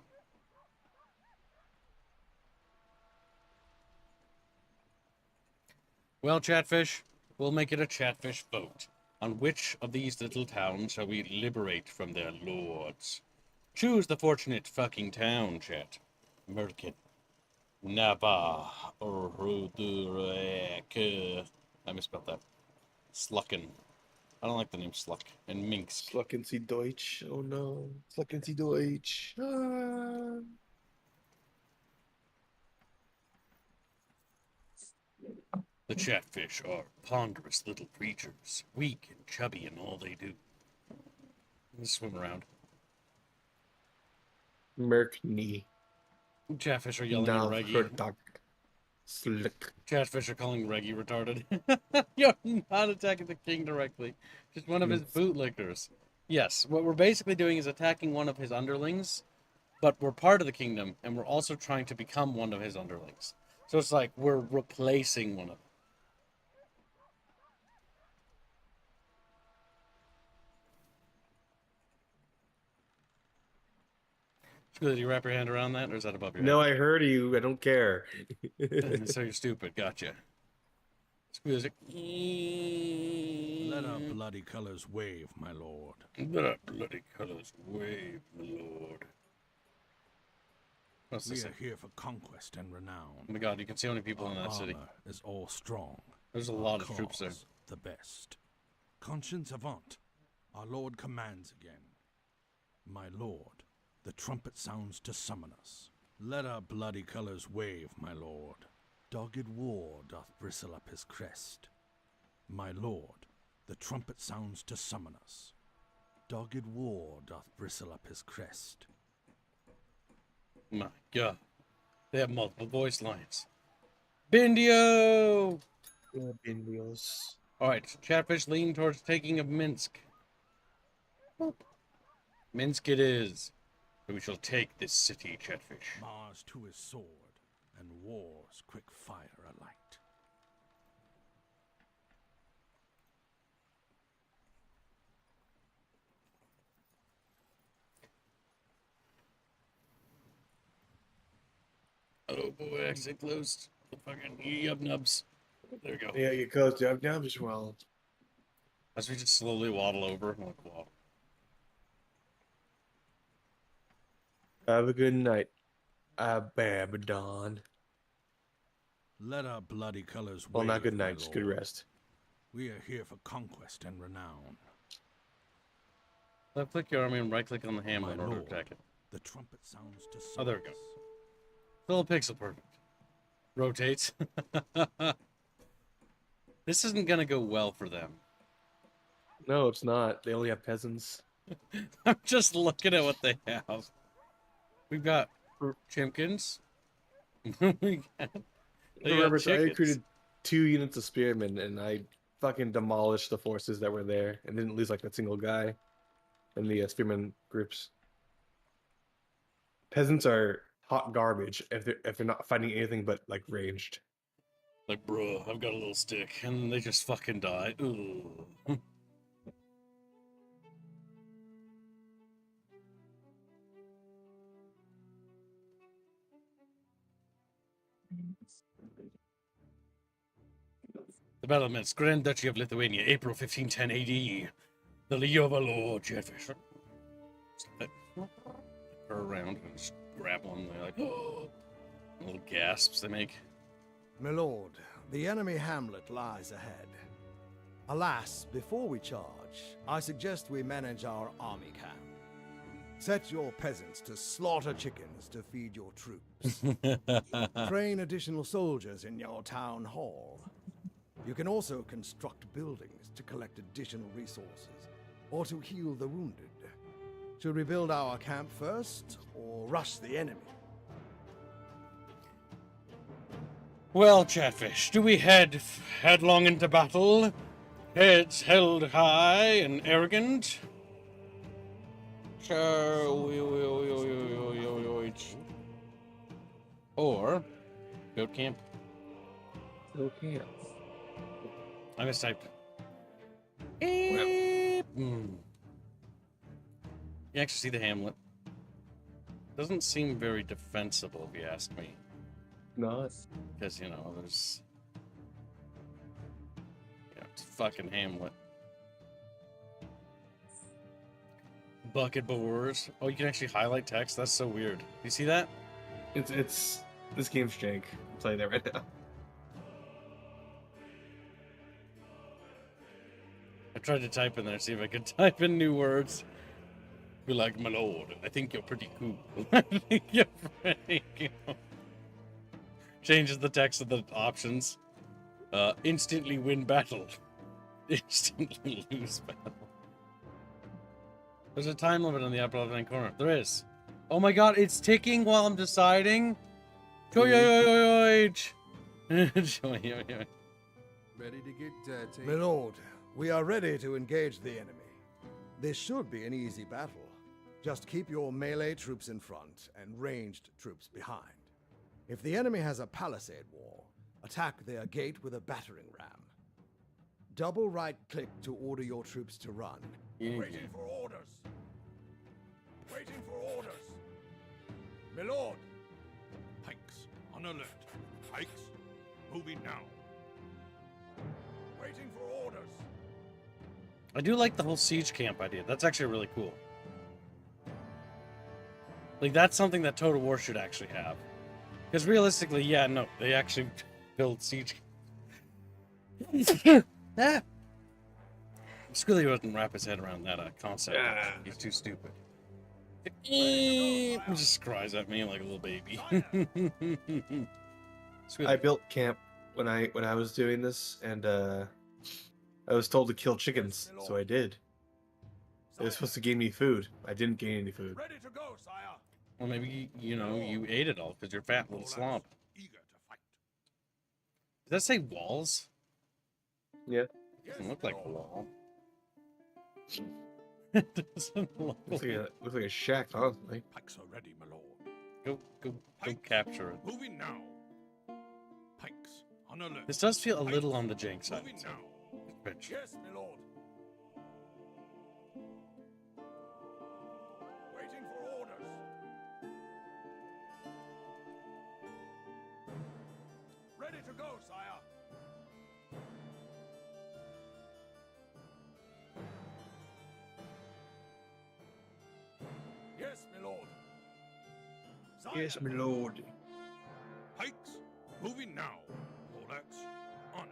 Well, Chatfish, we'll make it a Chatfish vote. On which of these little towns shall we liberate from their lords? Choose the fortunate fucking town, Chat. Merkin. Nava. Rudurek. I misspelled that. Slucken. I don't like the name Sluck. And Minsk. Slucken Sie Deutsch. Oh no. Slucken Sie Deutsch. Ah. The chatfish are ponderous little creatures, weak and chubby in all they do. They swim around. Merkney. Chatfish are yelling at Now Reggie. Hertog. Slick. Chatfish are calling Reggie retarded. You're not attacking the king directly. Just one of his bootlickers. Yes, what we're basically doing is attacking one of his underlings, but we're part of the kingdom, and we're also trying to become one of his underlings. So it's like we're replacing one of them. Did you wrap your hand around that, or is that above your No, head? I heard you. I don't care. So you're stupid. Gotcha. Music. Let our bloody colors wave, my lord. Let our bloody colors wave, my lord. What's We this? are here for conquest and renown. Oh my god, you can see how many people in that city. Armor is all strong. There's a Our lot of troops there. cause the best. Conscience avant. Our lord commands again. My lord, the trumpet sounds to summon us. Let our bloody colors wave, my lord. Dogged war doth bristle up his crest. My lord, the trumpet sounds to summon us. Dogged war doth bristle up his crest. My god. They have multiple voice lines. Bindio! Alright, Chatfish lean towards taking of Minsk. Boop. Minsk it is. We shall take this city, Chatfish. Mars to his sword, and war's quick fire alight. Oh boy, exit closed. The fucking yub nubs. There we go. Yeah, you closed up now as well. As we just slowly waddle over. I'm like, wow. Have a good night, Abaddon. Let our bloody colors wave, Well, not good my night, just good lord. rest. We are here for conquest and renown. Left click your army and right click on the hammer My in order to lord, attack it. the trumpet sounds to Oh, there we summon go. us. Still a pixel perfect. Rotates. This isn't gonna go well for them. No, it's not. They only have peasants. I'm just looking at what they have. We've got chimkins. we got, they got Remember, so I chickens. recruited 2 units of spearmen, and I fucking demolished the forces that were there, and didn't lose like a single guy in the spearmen groups. Peasants are hot garbage if they're not fighting anything but like ranged. Like, bro, I've got a little stick, and they just fucking die. Ooh. The Battle of Minsk, Grand Duchy of Lithuania, April 1510 AD. The Lyova Lord Chatfish. Her around and just grab one. They're like, oh, little gasps they make. My lord, the enemy hamlet lies ahead. Alas, before we charge, I suggest we manage our army camp. Set your peasants to slaughter chickens to feed your troops. Train additional soldiers in your town hall. You can also construct buildings to collect additional resources, or to heal the wounded. Should we build our camp first, or rush the enemy? Well, Chatfish, do we head headlong into battle? Heads held high and arrogant? Or goat camp? Okay. I mistyped. You actually see the hamlet. Doesn't seem very defensible, if you ask me. No. Because, you know, there's... Yeah, it's fucking hamlet. Bucket boars. Oh, you can actually highlight text? That's so weird. You see that? It's this game's jank. I'll tell you that right now. I tried to type in there, see if I could type in new words. Be like, my lord, I think you're pretty cool. I think you're pretty cool. Changes the text of the options. Instantly win battle. Instantly lose battle. There's a time limit on the upper left-hand corner. There is. Oh my god, it's ticking while I'm deciding? Ready Ready to get dirty. My lord, we are ready to engage the enemy. This should be an easy battle. Just keep your melee troops in front and ranged troops behind. If the enemy has a palisade wall, attack their gate with a battering ram. Double right-click to order your troops to run. Waiting for orders. Waiting for orders. My lord. Pikes on alert. Pikes moving now. Waiting for orders. I do like the whole siege camp idea. That's actually really cool. Like, that's something that Total War should actually have. Because realistically, yeah, no, they actually build siege. Ah. Squilly doesn't wrap his head around that concept. He's too stupid. He just cries at me like a little baby. I built camp when I was doing this, and I was told to kill chickens, so I did. It was supposed to gain me food. I didn't gain any food. Ready to go, sire. Well, maybe, you know, you ate it all because you're fat little slop. Eager to fight. Does that say walls? Yeah. Doesn't look like a wall. It doesn't look Looks like a shack, honestly. Pikes are ready, my lord. Go capture it. Moving now. Pikes on alert. This does feel a little on the jank side. Moving now. Bitch. Yes, my lord. Waiting for orders. Ready to go, sire. Yes, my lord. Sire. Yes, my lord. Pikes moving now. Poleaxe on it.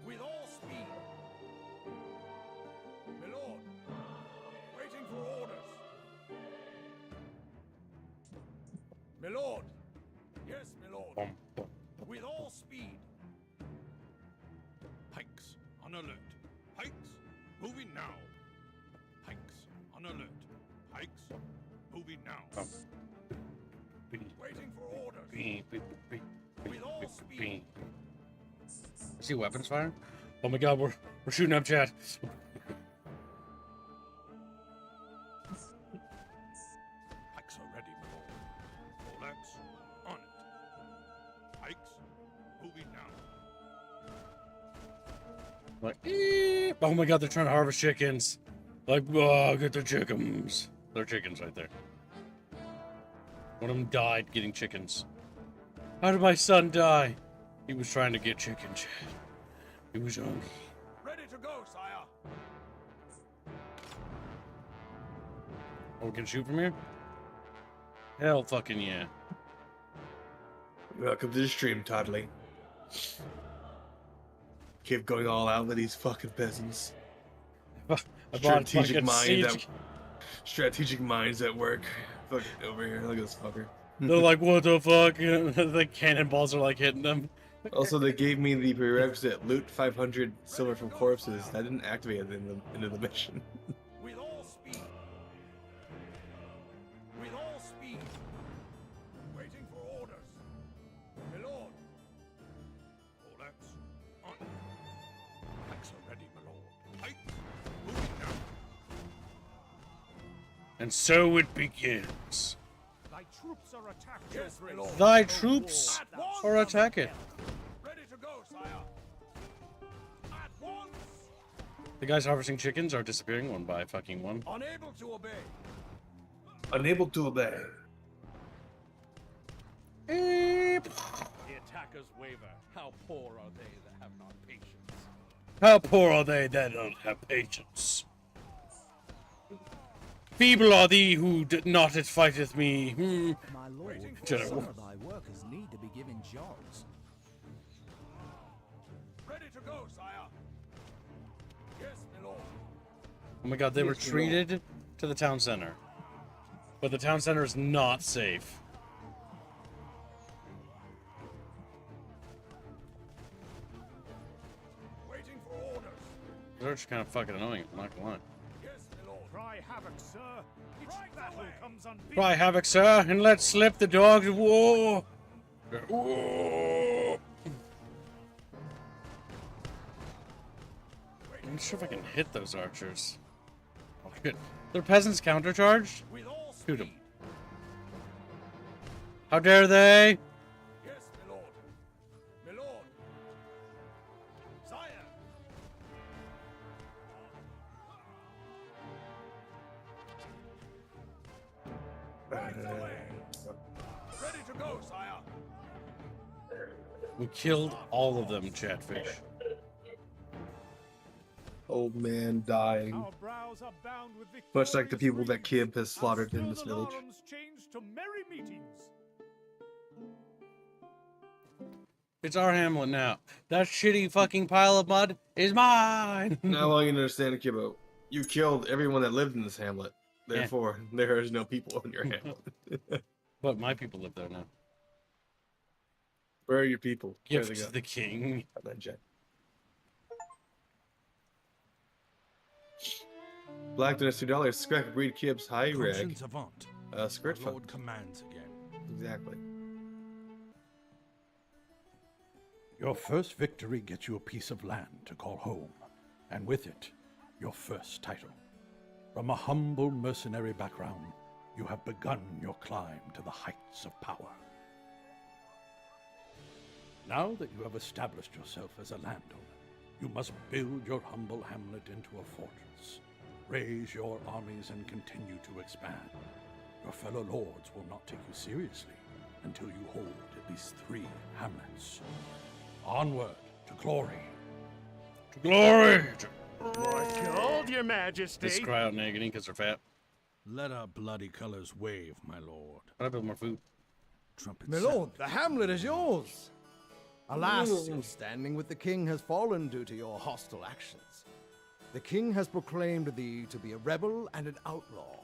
With all speed. My lord. Waiting for orders. My lord. Yes, my lord. Bum, bum. With all speed. Pikes on alert. Pikes moving now. Pikes on alert. Pikes moving now. Waiting for orders. With all speed. See weapons fire? Oh my god, we're shooting up chat. Pikes are ready, my lord. Poleaxe on it. Pikes moving now. Like, eep. Oh my god, they're trying to harvest chickens. Like, oh, get the chickens. They're chickens right there. One of them died getting chickens. How did my son die? He was trying to get chicken, Chad. He was hungry. Ready to go, sire. Oh, we can shoot from here? Hell fucking yeah. Welcome to the stream, Toddley. Keep going all out with these fucking peasants. I bought Strategic minds at work. Fuck over here. Look at this fucker. They're like, what the fuck? The cannonballs are like hitting them. Also, they gave me the prerequisite loot 500 silver from corpses. I didn't activate it into the mission. With all speed. With all speed. Waiting for orders. My lord. Poleaxe on it. Pikes are ready, my lord. Pikes moving now. And so it begins. Thy troops are attacked. Yes, my lord. Thy troops are attacking. Ready to go, sire. At once. The guys harvesting chickens are disappearing one by fucking one. Unable to obey. Unable to obey. Eep. The attackers waver. How poor are they that have not patience? How poor are they that don't have patience? Feeble are thee who not it fighteth me. My lord, General. some of thy workers need to be given jobs. Ready to go, sire. Yes, my lord. Oh my god, they retreated to the town center. But the town center is not safe. They're just kind of fucking annoying, I'm not gonna lie. Yes, my lord. Cry havoc, sir. Each battle comes unbeaten. Cry havoc, sir, and let's slip the dogs of war. Whoa. I'm not sure if I can hit those archers. Oh, good. Their peasants countercharged? With all Shoot 'em. speed. How dare they? Yes, my lord. My lord. Sire. Right away. Ready to go, sire. We killed all of them, Chatfish. Old man dying. Our brows are bound with Much like the victorious people that wreaths. Kib has slaughtered in And this still the village. larums change to merry meetings. It's our hamlet now. That shitty fucking pile of mud is mine! Now all you understand, Kibbo, you killed everyone that lived in this hamlet. Yeah. Therefore, there is no people in your hamlet. But my people live there now. Where are your people? Where Gift they go? to the king. Black Dynasty $2. Scrap breed Kib's high rag. Conscience avant. Skirt Our Lord fund. commands again. Exactly. Your first victory gets you a piece of land to call home, and with it, your first title. From a humble mercenary background, you have begun your climb to the heights of power. Now that you have established yourself as a landowner, you must build your humble hamlet into a fortress, raise your armies, and continue to expand. Your fellow lords will not take you seriously until you hold at least 3 hamlets. Onward to glory. To glory! God, your majesty. They just cry out in agony because they're fat. Let our bloody colors wave, my lord. How do I build more food? Trumpet My lord, the hamlet is yours. Alas, your standing with the king has fallen due to your hostile actions. The king has proclaimed thee to be a rebel and an outlaw.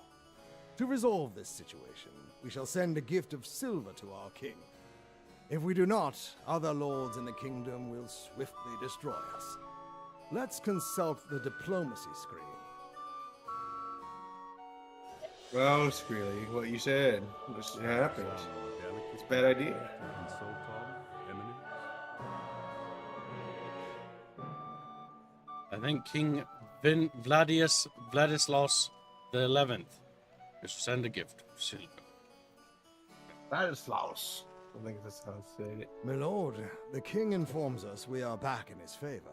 To resolve this situation, we shall send a gift of silver to our king. If we do not, other lords in the kingdom will swiftly destroy us. Let's consult the diplomacy screen. Well, Screely, what you said just happened. It's a bad idea. I think King Vladislaus the 11th is to send a gift of silver. Ladislaus. I think that's how I said it. My lord, the king informs us we are back in his favor.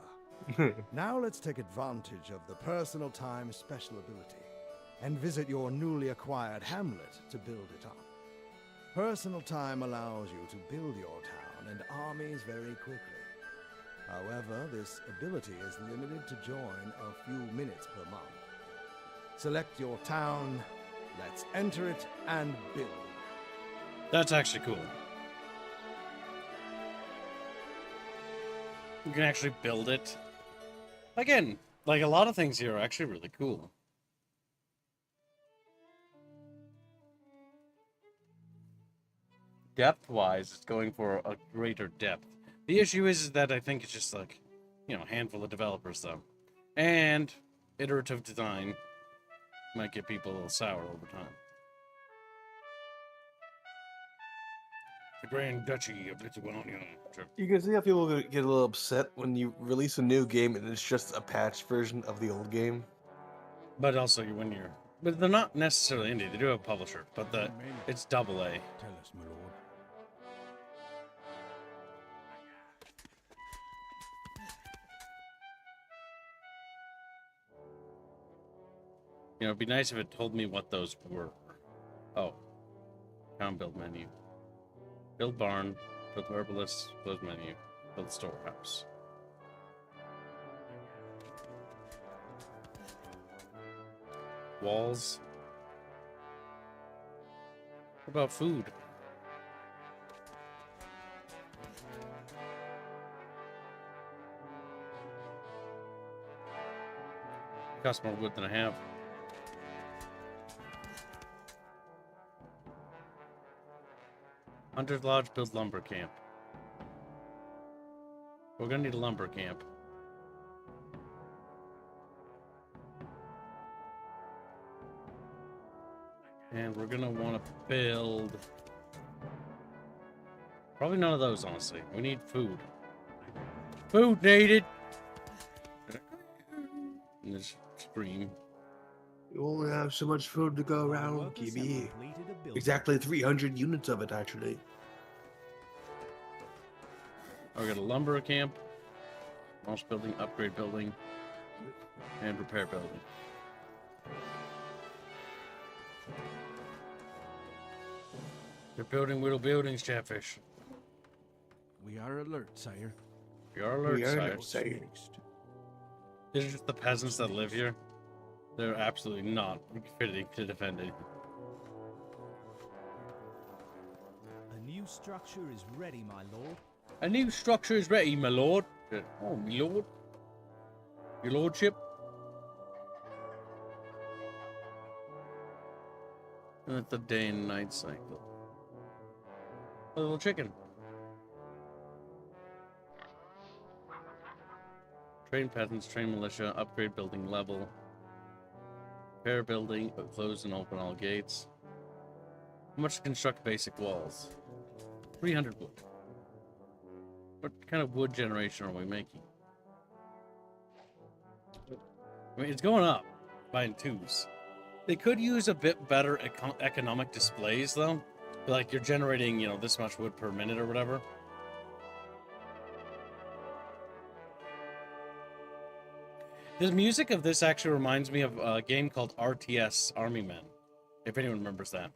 Now let's take advantage of the personal time special ability and visit your newly acquired hamlet to build it up. Personal time allows you to build your town and armies very quickly. However, this ability is limited to join a few minutes per month. Select your town, let's enter it and build. That's actually cool. You can actually build it. Again, like a lot of things here are actually really cool. Depth-wise, it's going for a greater depth. The issue is that I think it's just like, you know, a handful of developers though. And iterative design might get people a little sour over time. The Grand Duchy of Lithuania. You can see how people get a little upset when you release a new game and it's just a patched version of the old game. But also when you're... But they're not necessarily indie. They do have a publisher. But it's AA. Tell us, my lord. You know, it'd be nice if it told me what those were. Oh. Town build menu. Build barn. Build herbalist. Close menu. Build storehouse. Walls. What about food? Costs more wood than I have. Hunter's Lodge, build lumber camp. We're gonna need a lumber camp. And we're gonna want to build... Probably none of those, honestly. We need food. Food needed! And just scream. You only have so much food to go My around, workers have Kibi. completed a building. Exactly 300 units of it, actually. Oh, we got a lumber camp. Launch building, upgrade building, and repair building. They're building little buildings, Chatfish. We are alert, sire. We are alert, We are sire. alert, sire. These are just the peasants that live here. They're absolutely not fitting to defend it. A new structure is ready, my lord. A new structure is ready, my lord. Oh, my lord. Your lordship. And it's the day and night cycle. A little chicken. Train peasants, train militia, upgrade building level. Repair building, close and open all gates. How much to construct basic walls? 300 wood. What kind of wood generation are we making? I mean, it's going up by in twos. They could use a bit better economic displays, though. Like, you're generating, you know, this much wood per minute or whatever. The music of this actually reminds me of a game called RTS Army Men, if anyone remembers that.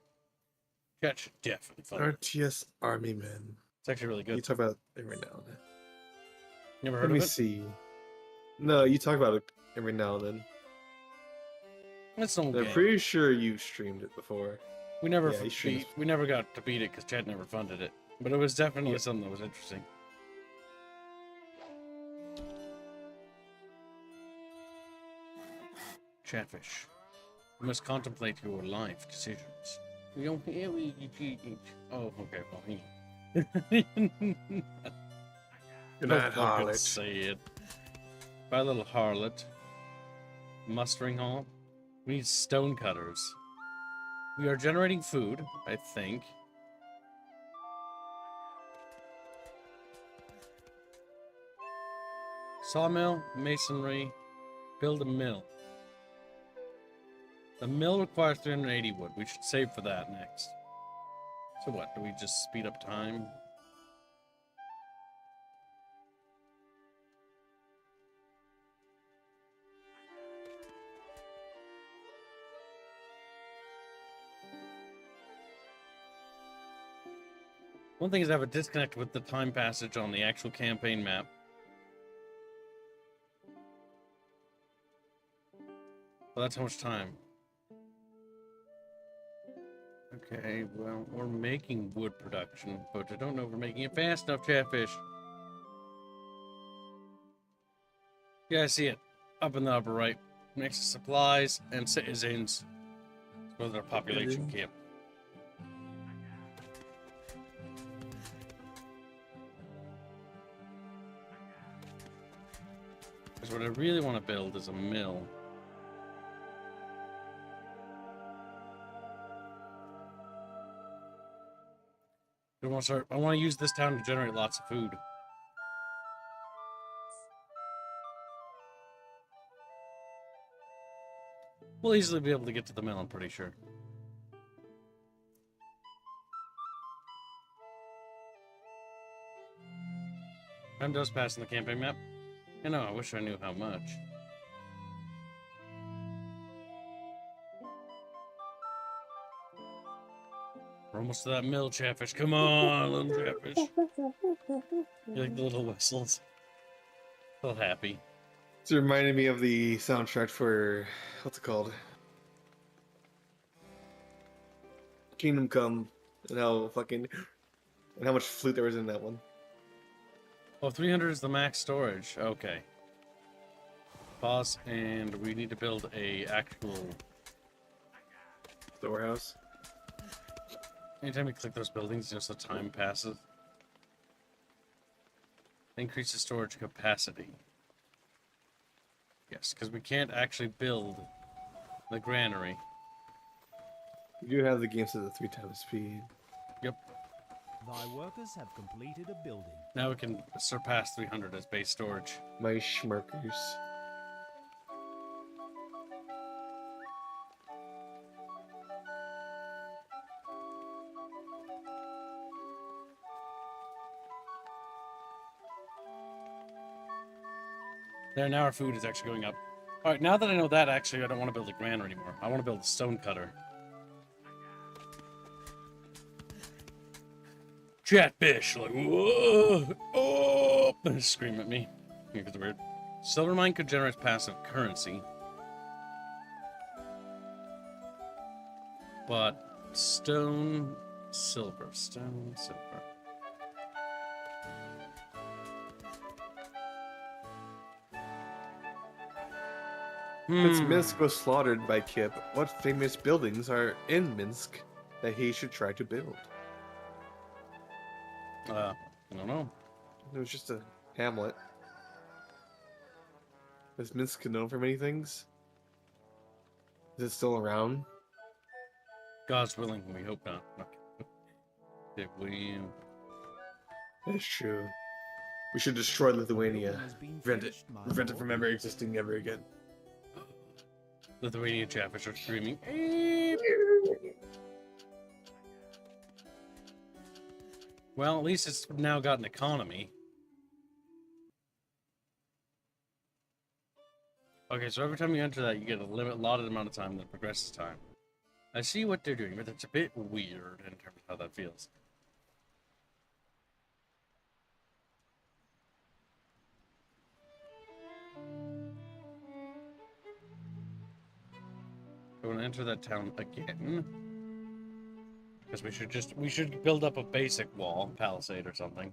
Chat should definitely fun. RTS Army Men. It's actually really good. You talk about it every now and then. Never heard Let of me it? see. No, you talk about it every now and then. It's an old I'm game. pretty sure you streamed it before. We never Yeah, you streamed we never got to beat it because Chad never funded it. But it was definitely something that was interesting. Chatfish. You must contemplate your life decisions. You don't hear me. Oh, okay, well, Good no night, fucking harlot. say it. By little harlot. Mustering hall. We need stone cutters. We are generating food, I think. Sawmill, masonry, build a mill. The mill requires 380 wood. We should save for that next. So what, do we just speed up time? One thing is I have a disconnect with the time passage on the actual campaign map. Well, that's how much time. Okay, well, we're making wood production, but I don't know if we're making it fast enough, Chatfish. Yeah, I see it. Up in the upper right. Next to supplies and citizens. It's our population camp. Because what I really want to build is a mill. I want to use this town to generate lots of food. We'll easily be able to get to the mill, I'm pretty sure. Time does pass in the campaign map. I know, I wish I knew how much. We're almost to that mill, Chatfish. Come on, little Chatfish. You like the little whistles? So happy. It's reminding me of the soundtrack for what's it called? Kingdom Come, and how much flute there was in that one. Oh, 300 is the max storage. Okay. Pause, and we need to build a actual... Storehouse. Anytime you click those buildings, just the time passes. Increase the storage capacity. Yes, because we can't actually build the granary. You do have the game set at 3 times speed. Yep. Thy workers have completed a building. Now we can surpass 300 as base storage. My schmirkers. There, now our food is actually going up. All right, now that I know that, actually, I don't want to build a granary anymore. I want to build a stone cutter. Chatfish, like, whoa, oh, scream at me. Because it's weird. Silver mine could generate passive currency. But stone, silver, stone, silver. Since Minsk was slaughtered by Kip, what famous buildings are in Minsk that he should try to build? I don't know. It was just a hamlet. Is Minsk known for many things? Is it still around? God's willing, we hope not. It will. That's true. We should destroy Lithuania. Prevent it from ever existing ever again. Lithuanian chatfish are screaming. Well, at least it's now got an economy. Okay, so every time you enter that, you get a allotted amount of time that progresses time. I see what they're doing, but it's a bit weird in terms of how that feels. I want to enter that town again. Because we should build up a basic wall, palisade or something.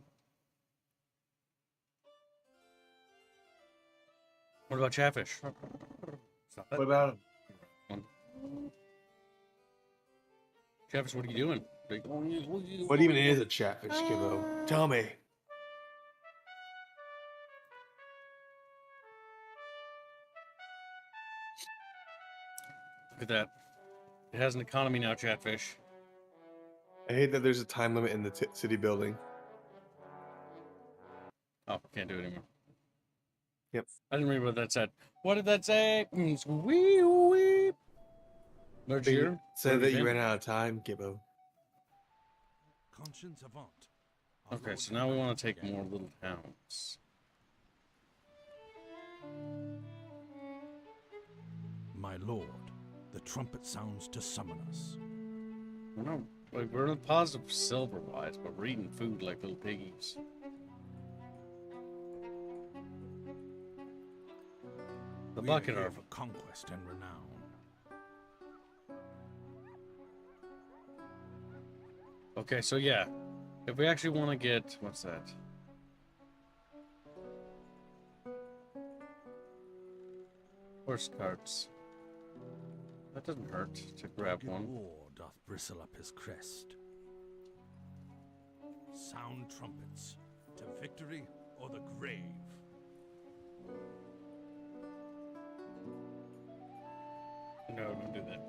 What about Chatfish? What about him? Chatfish, what are you doing? What even is a Chatfish, Kibbo? Tell me. Look at that. It has an economy now, Chatfish. I hate that there's a time limit in the city building. Oh, can't do it anymore. Yep. I didn't read what that said. What did that say? Wee wee. Merge here. Said that you ran out of time, Gibbo. Conscience avant. Okay, so now we want to take more little towns. My lord, the trumpet sounds to summon us. We're in a positive silver-wise, but we're eating food like little piggies. The bucket are for conquest and renown. Okay, so yeah, if we actually want to get what's that? Horse carts. That doesn't hurt to grab one. War doth bristle up his crest. Sound trumpets to victory or the grave. No, don't do that.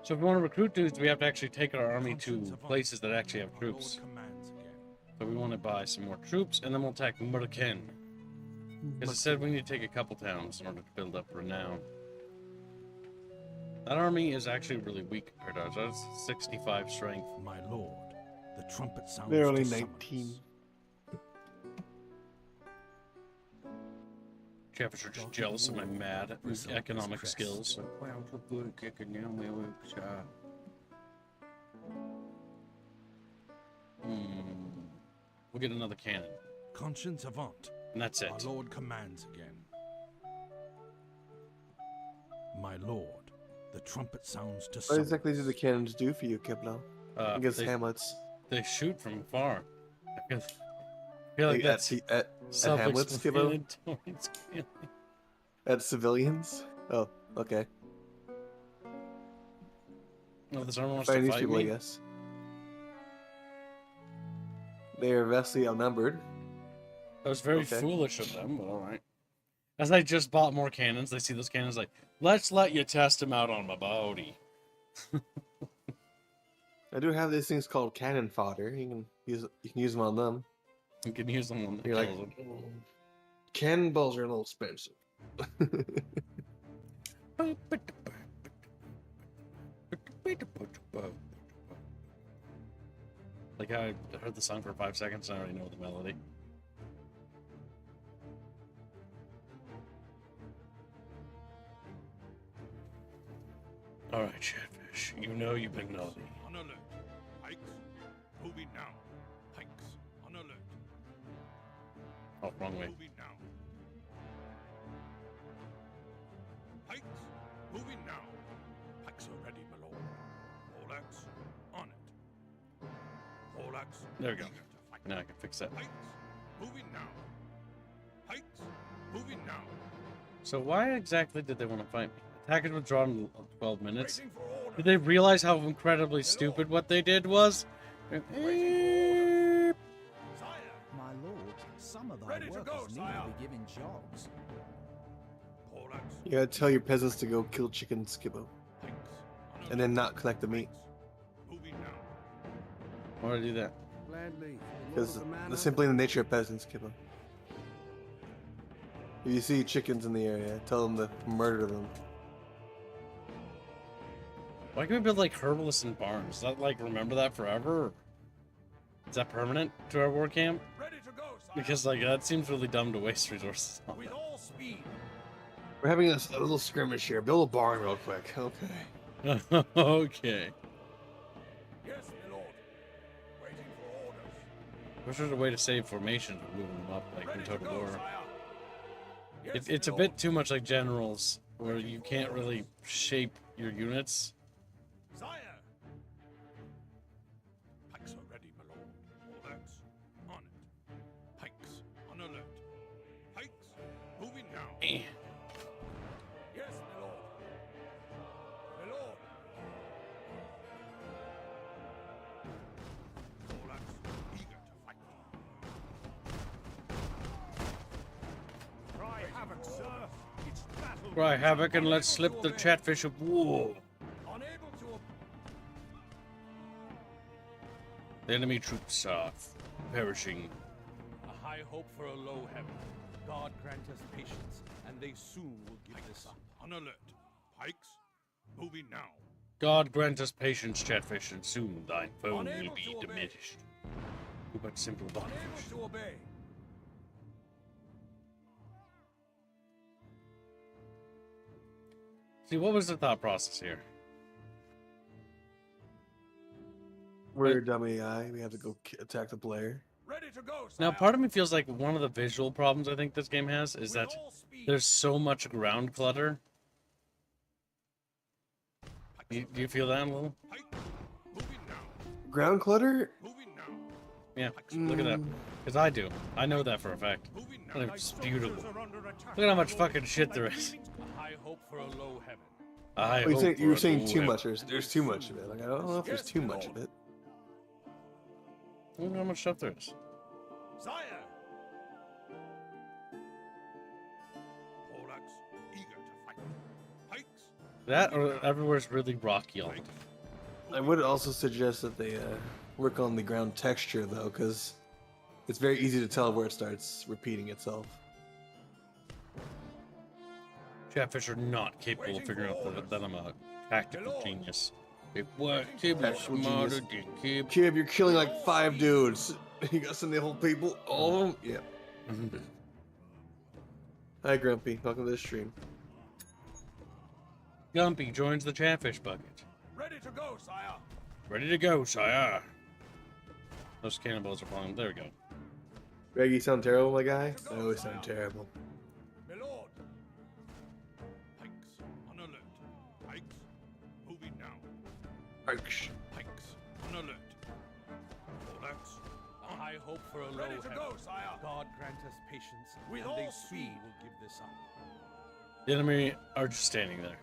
So if we want to recruit dudes, we have to actually take our army to places that actually have troops. So we want to buy some more troops, and then we'll attack Murken. Because it said we need to take a couple towns in order to build up renown. That army is actually really weak compared to ours. That's 65 strength. My lord, the trumpet sounds. They're only 19. Chatfish are just jealous of my mad economic skills. We'll get another cannon. Conscience avant. And that's it. Our lord commands again. My lord, the trumpet sounds to What exactly do the cannons do for you, Kiblo? Against hamlets. They shoot from far. I feel like that's at hamlets, Kiblo? At civilians? Oh, okay. No, this armor wants Fighting to these fight people, me. I guess. They are vastly outnumbered. That was very foolish of them, but alright. As I just bought more cannons, they see those cannons like, let's let you test them out on my body. I do have these things called cannon fodder. You can use them on them. You can use them on the You're like, kills them. cannonballs are a little expensive. Like I heard the song for 5 seconds and I already know the melody. Alright, Chatfish. You know you've been naughty. On alert. Pikes, moving now. Pikes, on alert. Oh, wrong way. Moving now. Pikes, moving now. Pikes are ready, my lord. Poleaxe, on it. Poleaxe, There we go. eager to fight. Now I can fix that. Pikes, moving now. Pikes, moving now. So why exactly did they want to fight me? Attack is withdrawn in 12 minutes. Waiting for order. Did they realize how incredibly stupid what they did was? Sire, My lord, some of thy Ready to workers go, need sire. to be given jobs. Poleaxe, You gotta tell your peasants to go kill chicken skibbo. pikes, on And then alert. not collect the meat. Moving now. Why would I do that? Gladly. Because that's simply the nature of peasants, Kibbo. If you see chickens in the area, tell them to murder them. Why can we build like herbalists and barns? Is that like remember that forever? Is that permanent to our war camp? Ready to go, sire. Because like that seems really dumb to waste resources on With all speed. We're having a little skirmish here. Build a barn real quick. Okay. that. Okay. Yes, my lord. Waiting for orders. Wish there's a way to save formations or moving them up like in Ready to Total go, War. sire. Yes, It's a my bit lord. too much like generals where you can't really shape your units. Sire. Pikes are ready, my lord. Poleaxe, on it. Pikes, on alert. Pikes, moving now. Eh. Yes, my lord. My lord. Poleaxe, eager to fight. Cry havoc, sir. It's battle. Cry havoc and let's slip the Chatfish of war. Unable to. The enemy troops are perishing. A high hope for a low heaven. God grant us patience, and they soon will give this up. On alert. Pikes, moving now. God grant us patience, Chatfish, and soon thine foe will Unable be to obey. diminished. Who but simple Unable bondfish? to obey. See, what was the thought process here? We're a dummy eye. We have to go attack the player. Ready to go, Now, sire. part of me feels like one of the visual problems I think this game has is With that all speed. there's so much ground clutter. Pikes Do are you feel that a little? Pike, moving now. Ground clutter? Moving now. Yeah, look at that. Because I do. I know that for a fact. Moving now. And it's beautiful. Soldiers are under attack. Look at how much fucking shit there is. A high hope for a low heaven. I You hope were for saying a too low much. There's too much of it. Like I don't know if there's too much of it. Look how much stuff there is. Sire. Poleaxe, eager to fight. Pikes. That or everywhere's really rocky all the time. I would also suggest that they work on the ground texture though, because it's very easy to tell where it starts repeating itself. Chatfish are not capable of figuring out that I'm a tactical genius. It worked. It was Tactical smarter genius. than Kib. Kib, you're killing like 5 dudes. You got some of the whole people. All of them? Yeah. Hi, Grumpy. Welcome to the stream. Gumpy joins the Chatfish bucket. Ready to go, sire. Ready to go, sire. Those cannonballs are falling. There we go. Greg, you sound terrible, my guy. I always sound terrible. My lord. Pikes, on alert. Pikes, moving now. Arch. Pikes, on alert. Poleaxe, A high hope for a low ready to heaven. go, sire. God grant us patience, With and all they soon speed. will give this up. The enemy are just standing there.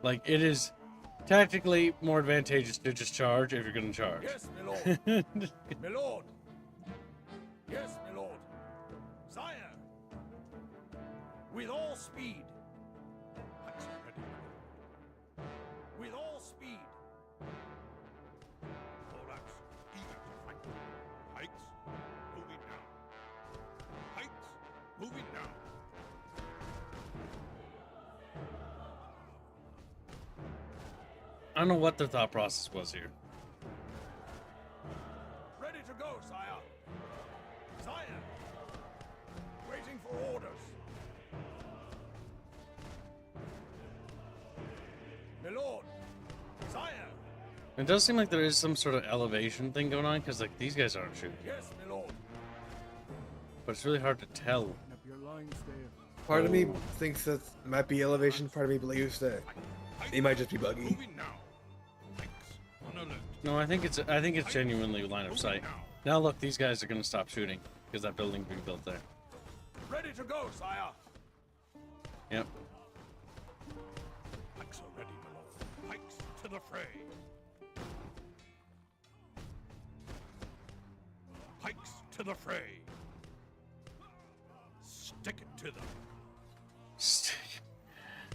Like, it is tactically more advantageous to just charge if you're going to charge. Yes, my lord. My lord. Yes, my lord. Sire. With all speed. Pikes are ready, my lord. With all speed. Korax, eager to fight. Pikes, moving now. Pikes, moving now. I don't know what the thought process was here. Ready to go, sire. Sire. Waiting for orders. My lord. Sire. It does seem like there is some sort of elevation thing going on, because like these guys aren't shooting, Yes, my lord. but it's really hard to tell. Up your lines there. Part of me thinks that might be elevation. Part of me believes that it might just be buggy. Moving now. Pikes, on alert. No, I think it's genuinely line of sight. Now look, these guys are gonna stop shooting because that building's being built there. Ready to go, sire. Yep. Pikes are ready, my lord. Pikes to the fray. Pikes to the fray. Stick it to them.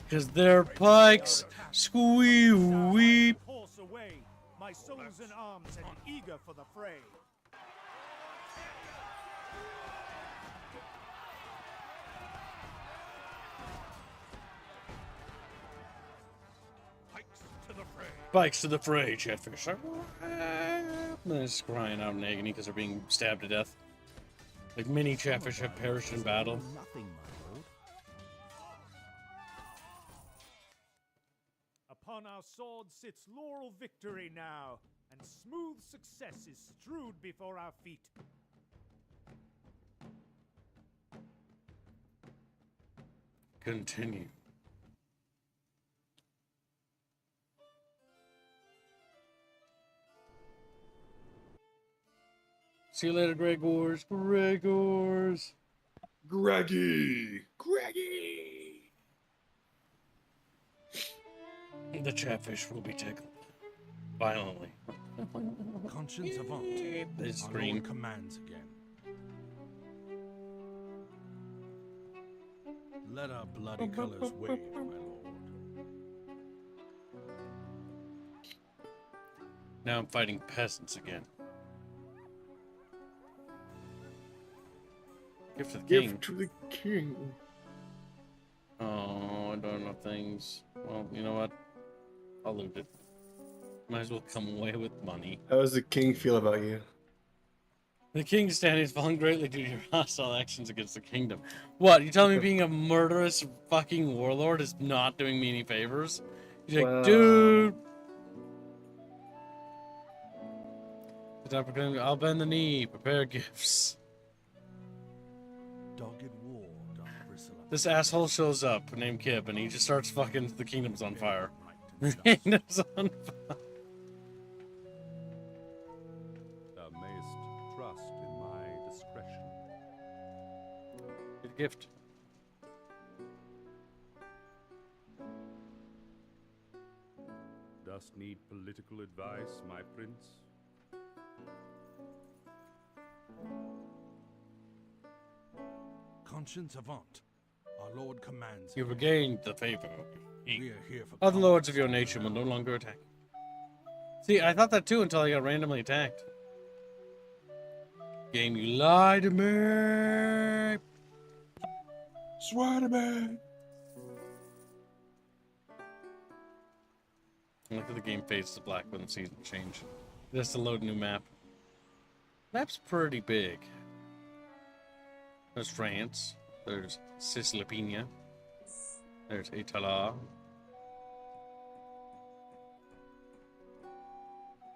Because they're pikes. Squee-wee. Horse away. My soul's in arms and eager for the fray. Pikes to the fray. Pikes to the fray, Chatfish. They're just crying out in agony because they're being stabbed to death. Like many Chatfish have perished in battle. Nothing, my lord. Upon our swords sits laurel victory now, and smooth success is strewed before our feet. Continue. See you later, Gregors. Gregors. Greggy! Greggy! The Chatfish will be tickled. Violently. Conscience avant. They Our scream. Lord commands again. Let our bloody colors wave, my lord. Now I'm fighting peasants again. Gift to the king. Gift to the king. Oh, I don't know things. Well, you know what? I'll loot it. Might as well come away with money. How does the king feel about you? The king's standing has fallen greatly due to your hostile actions against the kingdom. What? You telling me being a murderous fucking warlord is not doing me any favors? He's like, Wow. dude. I'll bend the knee. Prepare gifts. Dogged war doth bristle up. This asshole shows up named Kip, and he just starts fucking. The kingdom's on fire. Right The and kingdom's on fire. Thou mayest trust in my discretion. Good gift. Dost need political advice, my prince? Conscience avant. Our Lord commands. You regained the favor. We are here for Other lords of your nation will no longer attack. See, I thought that too until I got randomly attacked. Game, you lied to me. Spider-Man! Look at the game fades to black when the season change. It has to load a new map. Map's pretty big. There's France. There's Cislopenia. There's Itala.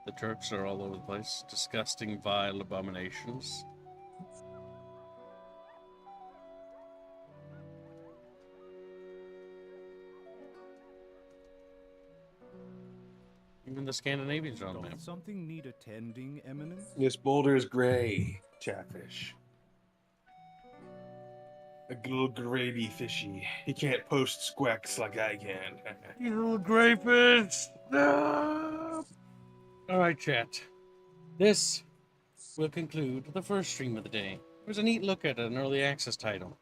The Turks are all over the place. Disgusting, vile abominations. Even the Scandinavians are on the map. Doth something need attending, Eminence? This boulder is gray, Chatfish. A little gravy fishy. He can't post squacks like I can. You little grapeists! No! Alright, chat. This will conclude the first stream of the day. It was a neat look at an early access title.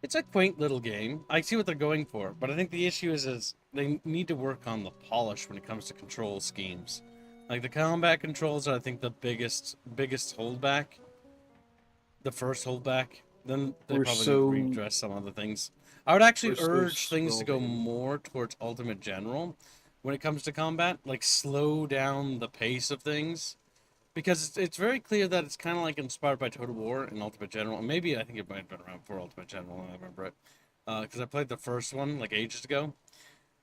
It's a quaint little game. I see what they're going for, but I think the issue is they need to work on the polish when it comes to control schemes. Like the combat controls are, I think, the biggest holdback. The first holdback. Then they We're probably so- need to redress some other things. I would actually We're so urge things to go scrolling. more towards Ultimate General when it comes to combat. Like slow down the pace of things. Because it's very clear that it's kind of like inspired by Total War and Ultimate General. And maybe I think it might have been around before Ultimate General. I remember it. Because I played the first one like ages ago.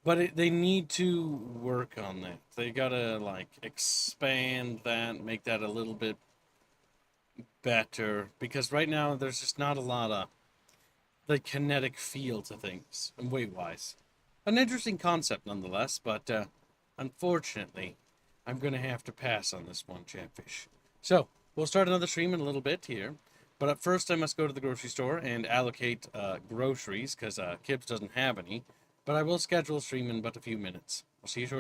But they need to work on that. They gotta like expand that, make that a little bit better. Because right now there's just not a lot of the kinetic feel to things and weight wise. An interesting concept nonetheless, but unfortunately, I'm going to have to pass on this one, Chatfish. So, we'll start another stream in a little bit here. But at first, I must go to the grocery store and allocate groceries, because Kibbs doesn't have any. But I will schedule a stream in but a few minutes. I'll see you shortly.